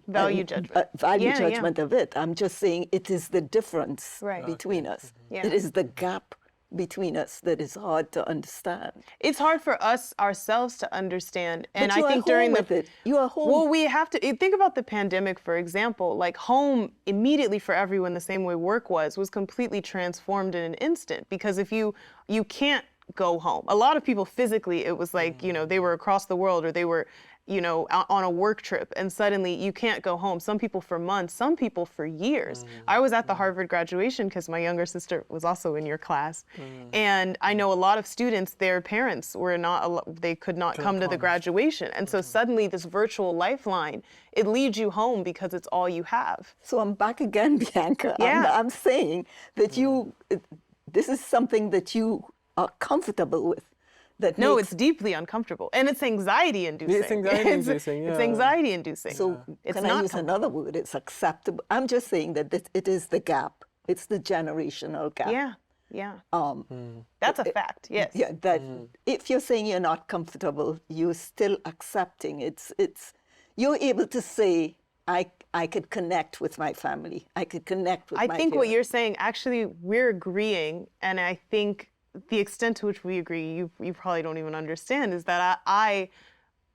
Value judgment. value Yeah, judgment of it. I'm just saying it is the difference Right. between us. Yeah. It is the gap between us that is hard to understand. It's hard for us ourselves to understand, and But you I are think home during with it. You are home. Well, we have to think about the pandemic, for example. Like home, immediately for everyone, the same way work was completely transformed in an instant. Because if you can't go home, a lot of people physically, it was like they were across the world or they were on a work trip, and suddenly you can't go home. Some people for months, some people for years. I was at the Harvard graduation because my younger sister was also in your class. And I know a lot of students, their parents were they could not come to the graduation. And so suddenly this virtual lifeline, it leads you home because it's all you have. So I'm back again, Bianca. Yeah. I'm saying that this is something that you are comfortable with. No, makes- it's deeply uncomfortable. And it's anxiety inducing. It's anxiety-inducing, It's yeah. anxiety inducing. So it's can not I use comfortable. another word? It's acceptable. I'm just saying that it is the gap. It's the generational gap. Yeah. That's a fact, yes. Yeah, that if you're saying you're not comfortable, you're still accepting. It's you're able to say, I could connect with my family. I could connect with my I think what parents. you're saying, actually, we're agreeing, and I think the extent to which we agree, you probably don't even understand, is that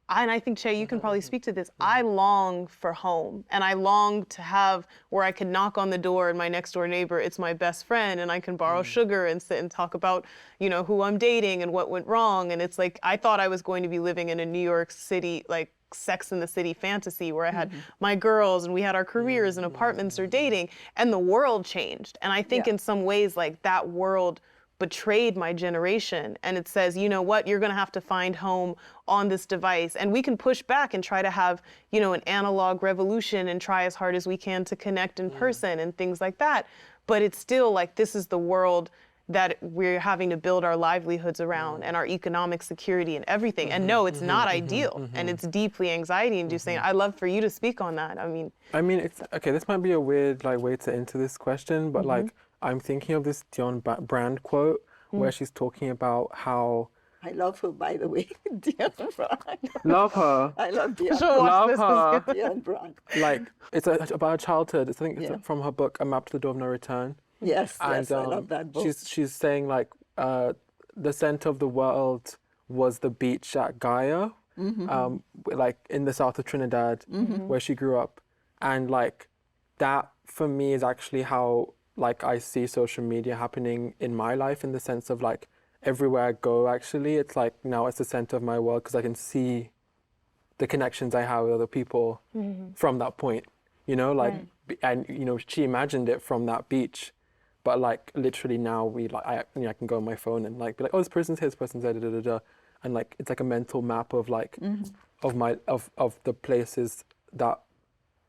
and I think, Che, you can probably speak to this, I long for home, and I long to have where I can knock on the door and my next door neighbor, it's my best friend, and I can borrow sugar and sit and talk about, who I'm dating and what went wrong. And it's like, I thought I was going to be living in a New York City, like, Sex in the City fantasy where I had my girls and we had our careers and apartments or dating, and the world changed. And I think in some ways, like, that world betrayed my generation, and it says, you know what, you're gonna have to find home on this device. And we can push back and try to have, an analog revolution and try as hard as we can to connect in person and things like that. But it's still like, this is the world that we're having to build our livelihoods around and our economic security and everything. And no, it's not ideal, and it's deeply anxiety inducing. I'd love for you to speak on that. I mean, it's okay. This might be a weird way to enter this question, but I'm thinking of this Dion Brand quote where she's talking about how I love her, by the way, Dion Brand. love her. I love Dion. Love this her. Dion Brand. It's about childhood. I think it's from her book, A Map to the Door of No Return. Yes, And I love that book. she's saying the center of the world was the beach at Gaia, in the south of Trinidad, where she grew up, and that for me is actually how I see social media happening in my life, in the sense of everywhere I go, actually it's now it's the center of my world because I can see the connections I have with other people from that point, and she imagined it from that beach. But literally now I can go on my phone and be like, oh, this person's here, this person's there, da, da, da, da. And it's like a mental map of of the places that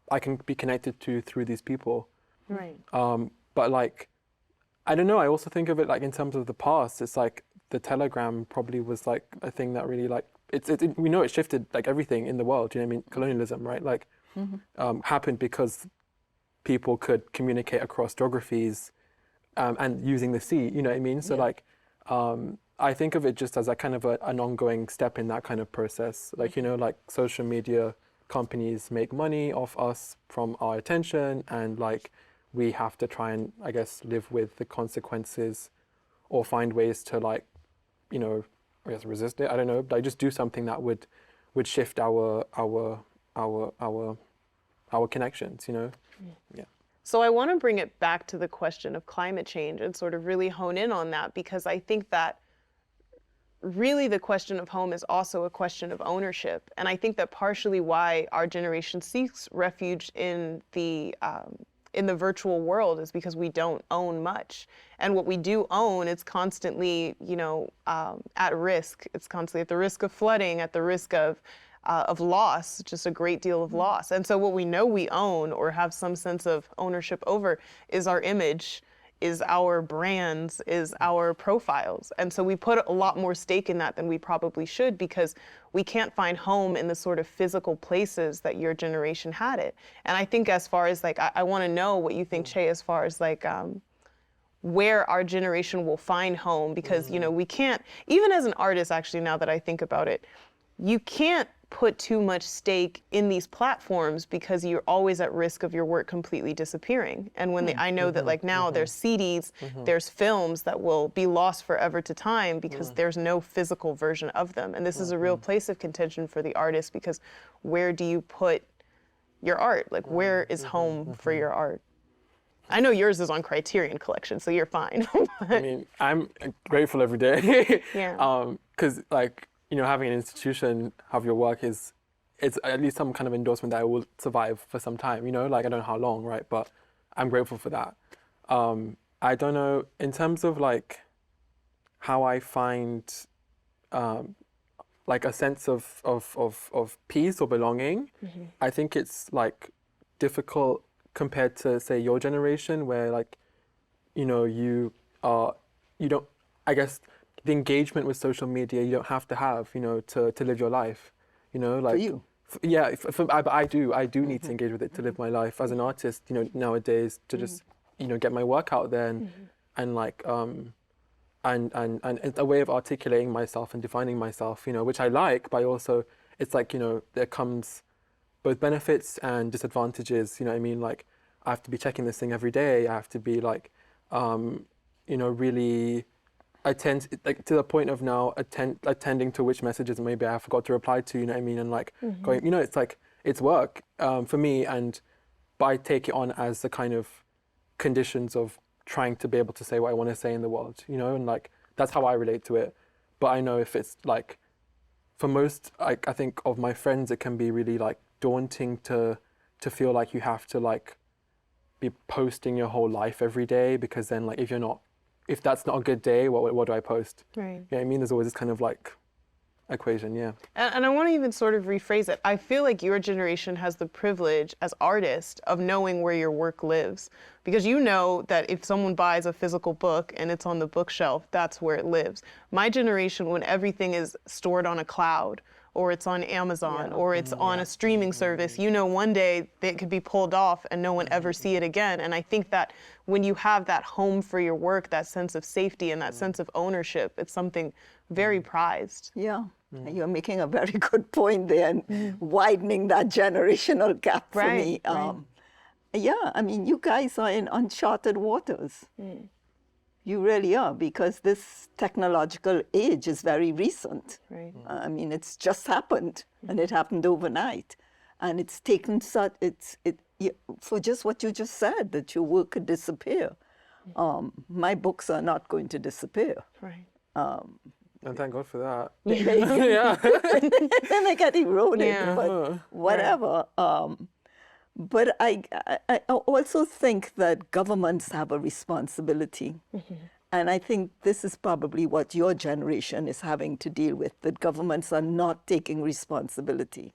I can be connected to through these people. right. But I don't know, I also think of it in terms of the past. It's the telegram probably was a thing that really we know it shifted everything in the world, you know what I mean? Colonialism, right? Happened because people could communicate across geographies. And using the sea, you know what I mean? So I think of it just as a kind of an ongoing step in that kind of process. Social media companies make money off us from our attention, and we have to try and, I guess, live with the consequences or find ways to I guess resist it. I don't know, just do something that would shift our connections, Yeah. So I want to bring it back to the question of climate change and sort of really hone in on that, because I think that really the question of home is also a question of ownership. And I think that partially why our generation seeks refuge in the virtual world is because we don't own much. And what we do own, it's constantly, at risk. It's constantly at the risk of flooding, at the risk of of loss, just a great deal of loss. And so what we know we own or have some sense of ownership over is our image, is our brands, is our profiles. And so we put a lot more stake in that than we probably should, because we can't find home in the sort of physical places that your generation had it. And I think as far as like, I want to know what you think, Che, as far as like, where our generation will find home, because, you know, we can't, even as an artist, actually, now that I think about it, you can't put too much stake in these platforms because you're always at risk of your work completely disappearing. And when I know that like now there's CDs, there's films that will be lost forever to time because there's no physical version of them. And this is a real place of contention for the artist, because where do you put your art? Like, where is home for your art? I know yours is on Criterion Collection, so you're fine. I mean, I'm grateful every day. Yeah. Because like, you know, having an institution have your work it's at least some kind of endorsement that I will survive for some time, you know, like I don't know how long, right? But I'm grateful for that. I don't know, in terms of like how I find like a sense of peace or belonging, I think it's like difficult compared to, say, your generation, where like, you know, you don't, I guess, the engagement with social media you don't have to have, you know, to live your life, you know, like. For you? I do need to engage with it to live my life as an artist, you know, nowadays, to just, you know, get my work out there and like, and it's a way of articulating myself and defining myself, you know, which I like, but also it's like, you know, there comes both benefits and disadvantages, you know what I mean? Like, I have to be checking this thing every day. I have to be like, you know, really attend, like to the point of now attending to which messages maybe I forgot to reply to, you know what I mean? And like going, you know, it's like, it's work for me, but I take it on as the kind of conditions of trying to be able to say what I want to say in the world, you know, and like, that's how I relate to it. But I know if it's like, for most, like, I think of my friends, it can be really like daunting to feel like you have to like be posting your whole life every day, because then like, if that's not a good day, what do I post? Right. You know what I mean? There's always this kind of like equation, yeah. And I want to even sort of rephrase it. I feel like your generation has the privilege as artists of knowing where your work lives, because you know that if someone buys a physical book and it's on the bookshelf, that's where it lives. My generation, when everything is stored on a cloud, or it's on Amazon, or it's on a streaming service, you know, one day it could be pulled off and no one ever see it again. And I think that when you have that home for your work, that sense of safety and that sense of ownership, it's something very prized. Yeah, you're making a very good point there, and widening that generational gap for me. Yeah, I mean, you guys are in uncharted waters. You really are, because this technological age is very recent. Right. I mean, it's just happened, and it happened overnight. And it's taken such, for just what you just said, that your work could disappear. My books are not going to disappear. Right. And thank God for that. Yeah. Then they get eroded, but whatever. But I also think that governments have a responsibility. And I think this is probably what your generation is having to deal with, that governments are not taking responsibility.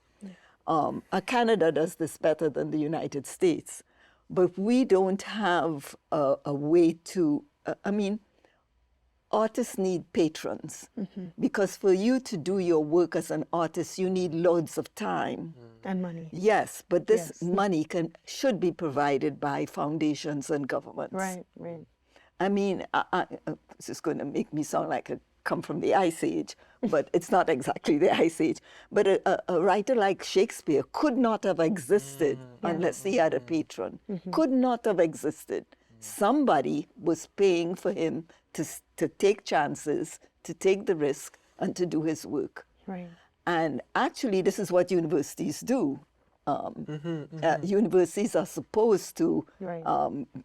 Canada does this better than the United States, but we don't have a way to, I mean, artists need patrons, because for you to do your work as an artist, you need loads of time. And money. Yes, but this money should be provided by foundations and governments. Right, right. I mean, this is going to make me sound like I come from the Ice Age, but it's not exactly the Ice Age. But a writer like Shakespeare could not have existed unless he had a patron. Could not have existed. Somebody was paying for him to take chances, to take the risk, and to do his work. Right. And actually, this is what universities do. Universities are supposed to,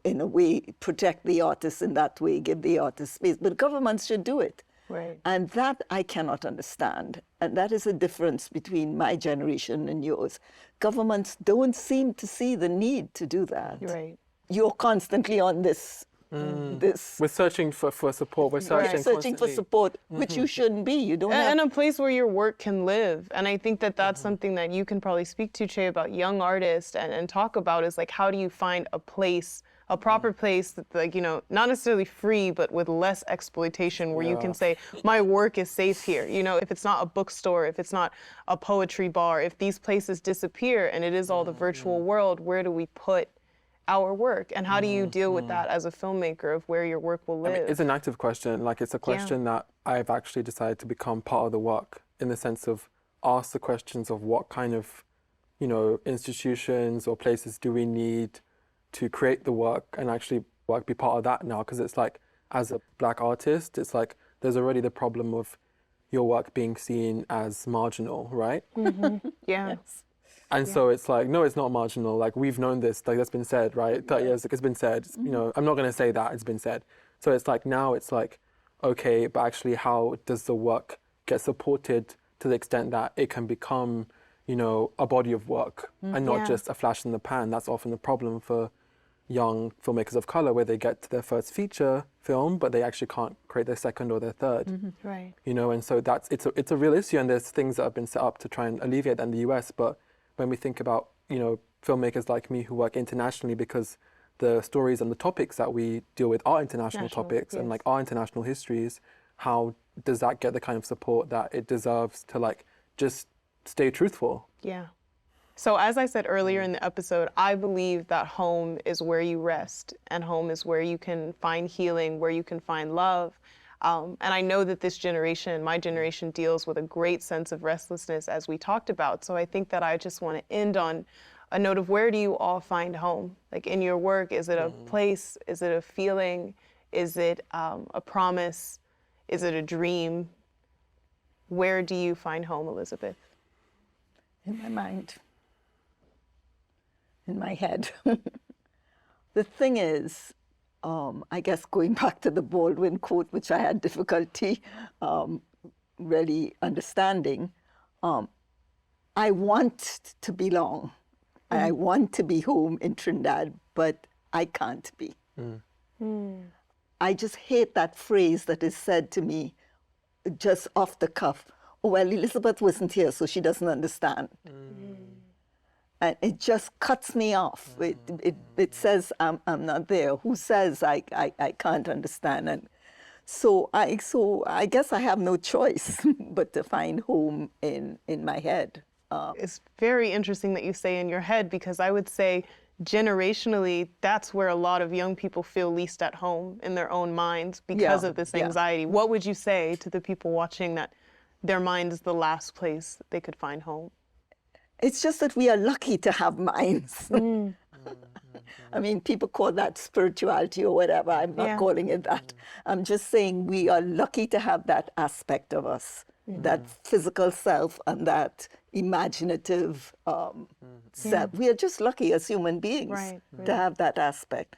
in a way, protect the artists in that way, give the artists space. But governments should do it. Right. And that I cannot understand. And that is a difference between my generation and yours. Governments don't seem to see the need to do that. Right. You're constantly on this this. We're searching for support. We're searching Searching for constantly. support, which you shouldn't be. You don't have And a place where your work can live. And I think that that's something that you can probably speak to, Che, about young artists and talk about is like, how do you find a place, a proper place that's like, you know, not necessarily free, but with less exploitation where you can say, my work is safe here. You know, if it's not a bookstore, if it's not a poetry bar, if these places disappear and it is all the virtual world, where do we put our work? And how do you deal with that as a filmmaker of where your work will live? I mean, it's an active question. Like, it's a question that I've actually decided to become part of the work, in the sense of ask the questions of what kind of, you know, institutions or places do we need to create the work, and actually be part of that now. Because it's like, as a Black artist, it's like there's already the problem of your work being seen as marginal, right? Yeah. And so it's like, no, it's not marginal. Like, we've known this, like, that's been said, right? 30 years, like, it's been said. You know, I'm not going to say that, it's been said. So it's like, now it's like, okay, but actually, how does the work get supported to the extent that it can become, you know, a body of work and not just a flash in the pan? That's often the problem for young filmmakers of color, where they get to their first feature film, but they actually can't create their second or their third. Right. You know, and so it's a real issue, and there's things that have been set up to try and alleviate that in the US. But when we think about, you know, filmmakers like me who work internationally, because the stories and the topics that we deal with are international topics and like our international histories, how does that get the kind of support that it deserves to like just stay truthful? Yeah. So as I said earlier in the episode, I believe that home is where you rest, and home is where you can find healing, where you can find love. And I know that this generation, my generation, deals with a great sense of restlessness, as we talked about. So I think that I just want to end on a note of, where do you all find home? Like, in your work, is it a place? Is it a feeling? Is it a promise? Is it a dream? Where do you find home, Elizabeth? in my mind, in my head. The thing is, I guess going back to the Baldwin quote, which I had difficulty really understanding, I want to belong. I want to be home in Trinidad, but I can't be. I just hate that phrase that is said to me just off the cuff. Oh, well, Elizabeth wasn't here, so she doesn't understand. And it just cuts me off. It says I'm not there. Who says I can't understand? And so I guess I have no choice but to find home in my head. It's very interesting that you say in your head, because I would say generationally, that's where a lot of young people feel least at home in their own minds because of this anxiety. What would you say to the people watching that their mind is the last place they could find home? It's just that we are lucky to have minds. I mean, people call that spirituality or whatever. I'm not calling it that. I'm just saying we are lucky to have that aspect of us, that physical self and that imaginative self. We are just lucky as human beings to have that aspect.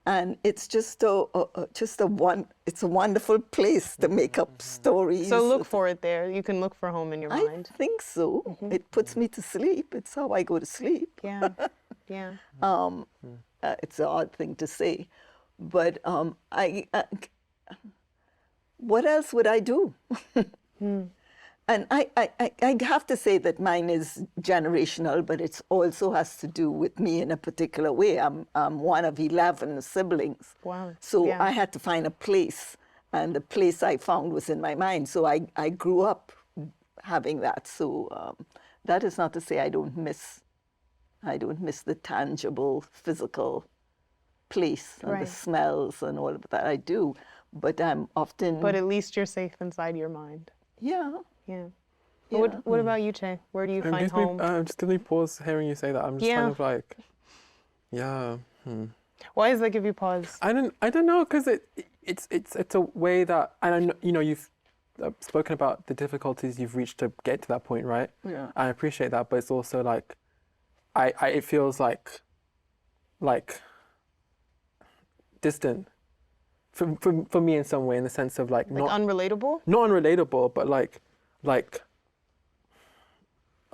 And it's just it's a wonderful place to make up stories. So look for it there. You can look for home in your mind. I think so. It puts me to sleep. It's how I go to sleep. Yeah, yeah. It's an odd thing to say, but what else would I do? And I have to say that mine is generational, but it also has to do with me in a particular way. I'm one of 11 siblings. Wow. So I had to find a place, and the place I found was in my mind. So I grew up having that. So that is not to say I don't miss the tangible, physical place and the smells and all of that. I do, but I'm often. But at least you're safe inside your mind. Yeah. Yeah. What about you, Che? Where do you find home? Just give me pause hearing you say that. I'm just kind of like, Why does that give you pause? I don't know, because it's a way that, and I know, you know, you've spoken about the difficulties you've reached to get to that point, right? Yeah. I appreciate that, but it's also like, it feels like distant for me in some way, in the sense of like not unrelatable? Not unrelatable, but like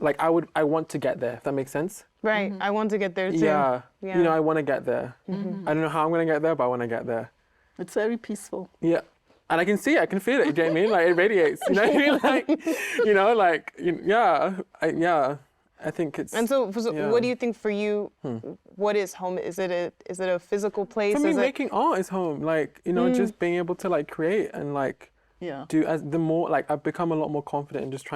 I want to get there, if that makes sense. Right. I want to get there too. Yeah. You know, I want to get there. I don't know how I'm going to get there, but I want to get there. It's very peaceful. Yeah. And I can see it, I can feel it, you know what I mean? Like, it radiates, you know what I mean? Like, I think it's... And so yeah. what do you think for you, what is home? Is it a physical place? For me, Is making art is home. Like, just being able to like create and like the more, like I've become a lot more confident in just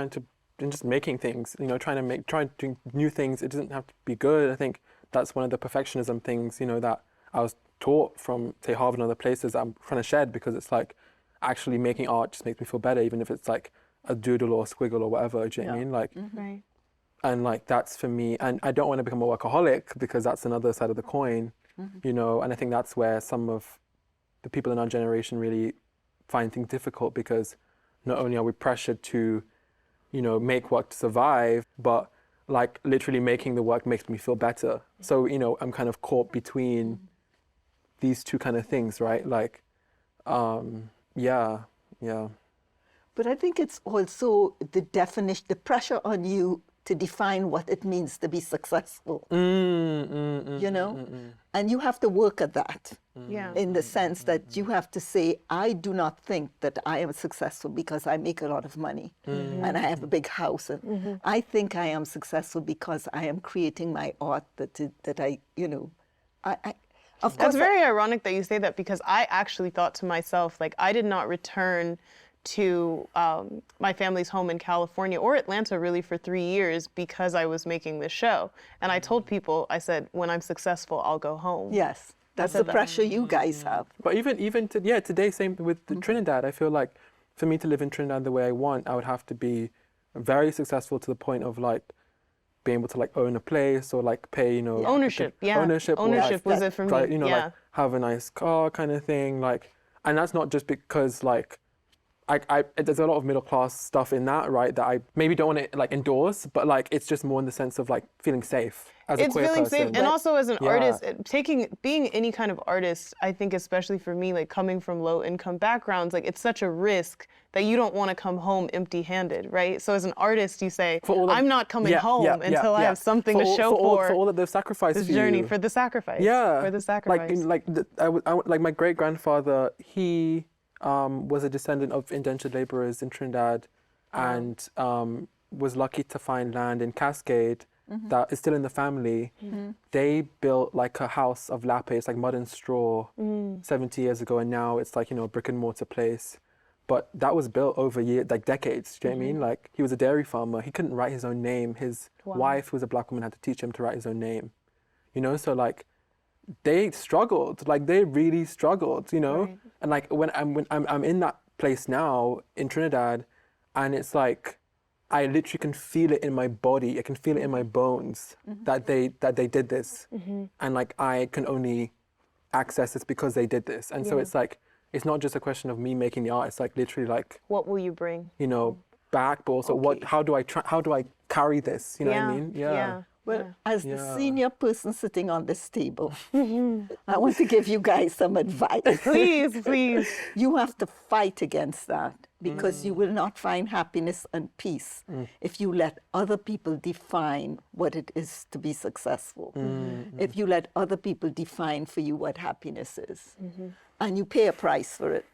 just making things, trying to do new things. It doesn't have to be good. I think that's one of the perfectionism things, that I was taught from, say, Harvard and other places I'm trying to shed, because it's like actually making art just makes me feel better, even if it's like a doodle or a squiggle or whatever, do you know what I mean? Like, Right. and like that's for me, and I don't want to become a workaholic, because that's another side of the coin, and I think that's where some of the people in our generation really find things difficult, because not only are we pressured to, make work to survive, but like literally making the work makes me feel better. So, I'm kind of caught between these two kind of things, right? Like, yeah. But I think it's also the definition, the pressure on you to define what it means to be successful, and you have to work at that. Yeah. In the sense that you have to say, I do not think that I am successful because I make a lot of money and I have a big house. And I think I am successful because I am creating my art that I of course. That's very ironic that you say that, because I actually thought to myself, like, I did not return to my family's home in California or Atlanta really for 3 years because I was making this show. And I told people, I said, when I'm successful, I'll go home. Yes, that's the pressure you guys have. But even today, same with Trinidad, I feel like for me to live in Trinidad the way I want, I would have to be very successful to the point of like being able to like own a place or like pay, Ownership, ownership was it for me, like, like have a nice car kind of thing, like, and that's not just because like there's a lot of middle class stuff in that, right, that I maybe don't want to like endorse, but like it's just more in the sense of like feeling safe as a queer person. Safe, and also as an artist, being any kind of artist, I think especially for me, like coming from low income backgrounds, like it's such a risk that you don't want to come home empty-handed, right? So as an artist, you say, I'm not coming home until I have something to show for all that they've sacrificed this for journey, you. for the sacrifice. Yeah, for the sacrifice. Like my great grandfather, he was a descendant of indentured laborers in Trinidad, and was lucky to find land in Cascade that is still in the family. They built like a house of lapis, like mud and straw, 70 years ago, and now it's like, a brick and mortar place. But that was built over like decades, do you know what I mean? Like, he was a dairy farmer. He couldn't write his own name. His wife, who was a black woman, had to teach him to write his own name. So like, they struggled, like they really struggled, Right. And like when I'm in that place now in Trinidad, and it's like I literally can feel it in my body, I can feel it in my bones that they did this, and like I can only access this because they did this, and so it's like it's not just a question of me making the art. It's like literally like, what will you bring? Back, but also how do I carry this? You know what I mean? Yeah. Well, as the senior person sitting on this table, I want to give you guys some advice. Please. You have to fight against that, because you will not find happiness and peace if you let other people define what it is to be successful. If you let other people define for you what happiness is. And you pay a price for it.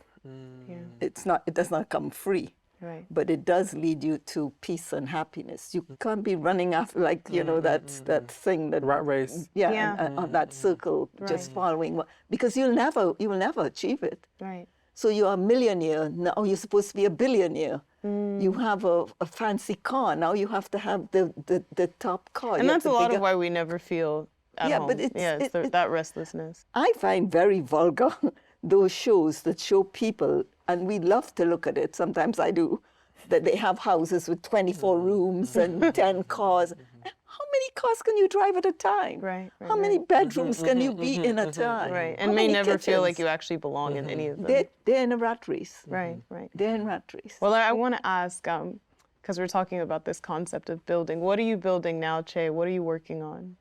It does not come free. Right. But it does lead you to peace and happiness. You can't be running after, like, that thing, that rat race. And on that circle, just following, because you will never achieve it. Right. So you're a millionaire, now you're supposed to be a billionaire. You have a fancy car, now you have to have the top car. And that's a lot of why we never feel at home. But it's that restlessness. I find very vulgar those shows that show people, and we love to look at it, sometimes I do, that they have houses with 24 rooms and 10 cars. How many cars can you drive at a time? Right. How many bedrooms can you be in a time? Right, and may never feel like you actually belong in any of them. They're in a rat race. Right. They're in rat race. Well, I want to ask, because we're talking about this concept of building. What are you building now, Che? What are you working on?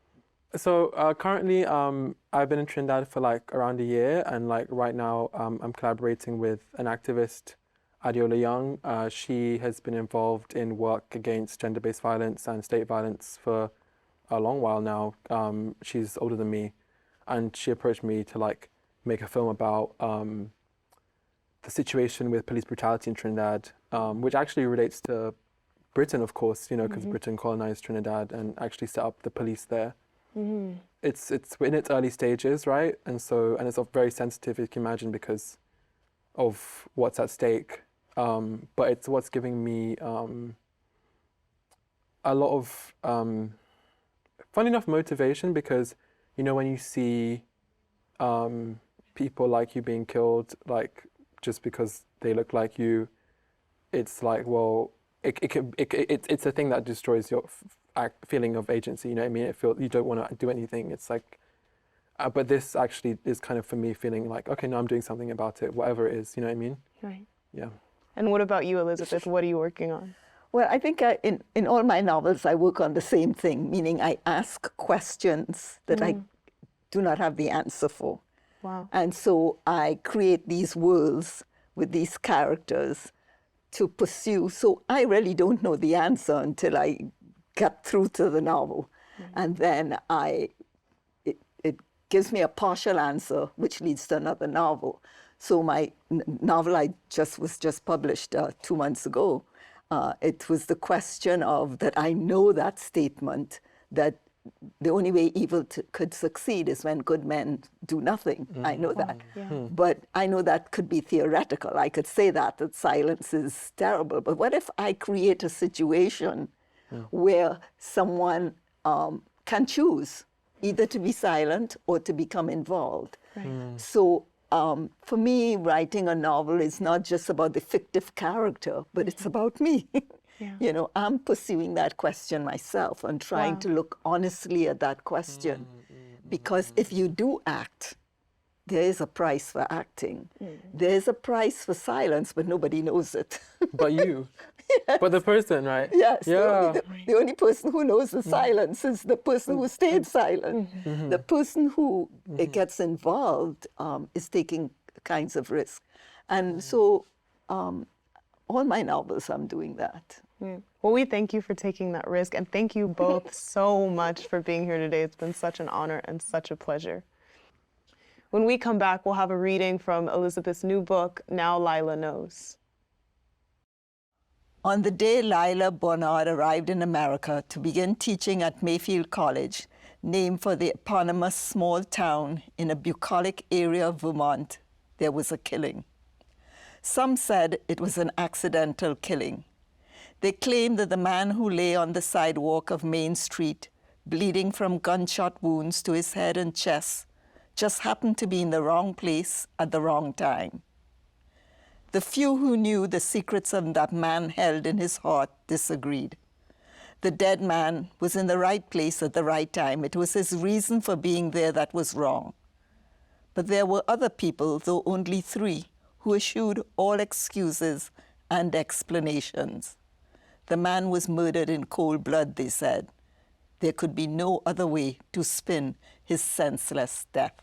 So currently, I've been in Trinidad for like around a year, and like right now, I'm collaborating with an activist, Adiola Young. She has been involved in work against gender-based violence and state violence for a long while now. She's older than me, and she approached me to like make a film about the situation with police brutality in Trinidad, which actually relates to Britain, of course, you know, because Britain colonized Trinidad and actually set up the police there. It's in its early stages, right? And it's very sensitive, you can imagine, because of what's at stake. But it's what's giving me a lot of, funny enough, motivation, because, you know, when you see people like you being killed, like just because they look like you, it's like, well, it's a thing that destroys your feeling of agency. You know what I mean? You don't want to do anything. It's like, but this actually is kind of for me feeling like, okay, no, I'm doing something about it, whatever it is. You know what I mean? Right. Yeah. And what about you, Elizabeth? What are you working on? Well, I think in all my novels, I work on the same thing, meaning I ask questions that I do not have the answer for. Wow. And so I create these worlds with these characters to pursue. So I really don't know the answer until I get through to the novel. And then it gives me a partial answer, which leads to another novel. So my novel was just published 2 months ago. It was the question of that I know that statement that the only way evil could succeed is when good men do nothing. I know that. But I know that could be theoretical. I could say that silence is terrible. But what if I create a situation where someone can choose either to be silent or to become involved? So for me, writing a novel is not just about the fictive character, but it's about me. You know, I'm pursuing that question myself and trying to look honestly at that question. Because if you do act, there is a price for acting. There is a price for silence, but nobody knows it. But you. Yes. But the person, right? Yes. Yeah. The only person who knows the silence is the person who stayed silent. The person who gets involved is taking kinds of risk. And so all my novels, I'm doing that. Well, we thank you for taking that risk, and thank you both so much for being here today. It's been such an honor and such a pleasure. When we come back, we'll have a reading from Elizabeth's new book, Now Lila Knows. On the day Lila Bonnard arrived in America to begin teaching at Mayfield College, named for the eponymous small town in a bucolic area of Vermont, there was a killing. Some said it was an accidental killing. They claimed that the man who lay on the sidewalk of Main Street, bleeding from gunshot wounds to his head and chest, just happened to be in the wrong place at the wrong time. The few who knew the secrets of that man held in his heart disagreed. The dead man was in the right place at the right time. It was his reason for being there that was wrong. But there were other people, though only 3, who eschewed all excuses and explanations. The man was murdered in cold blood, they said. There could be no other way to spin his senseless death.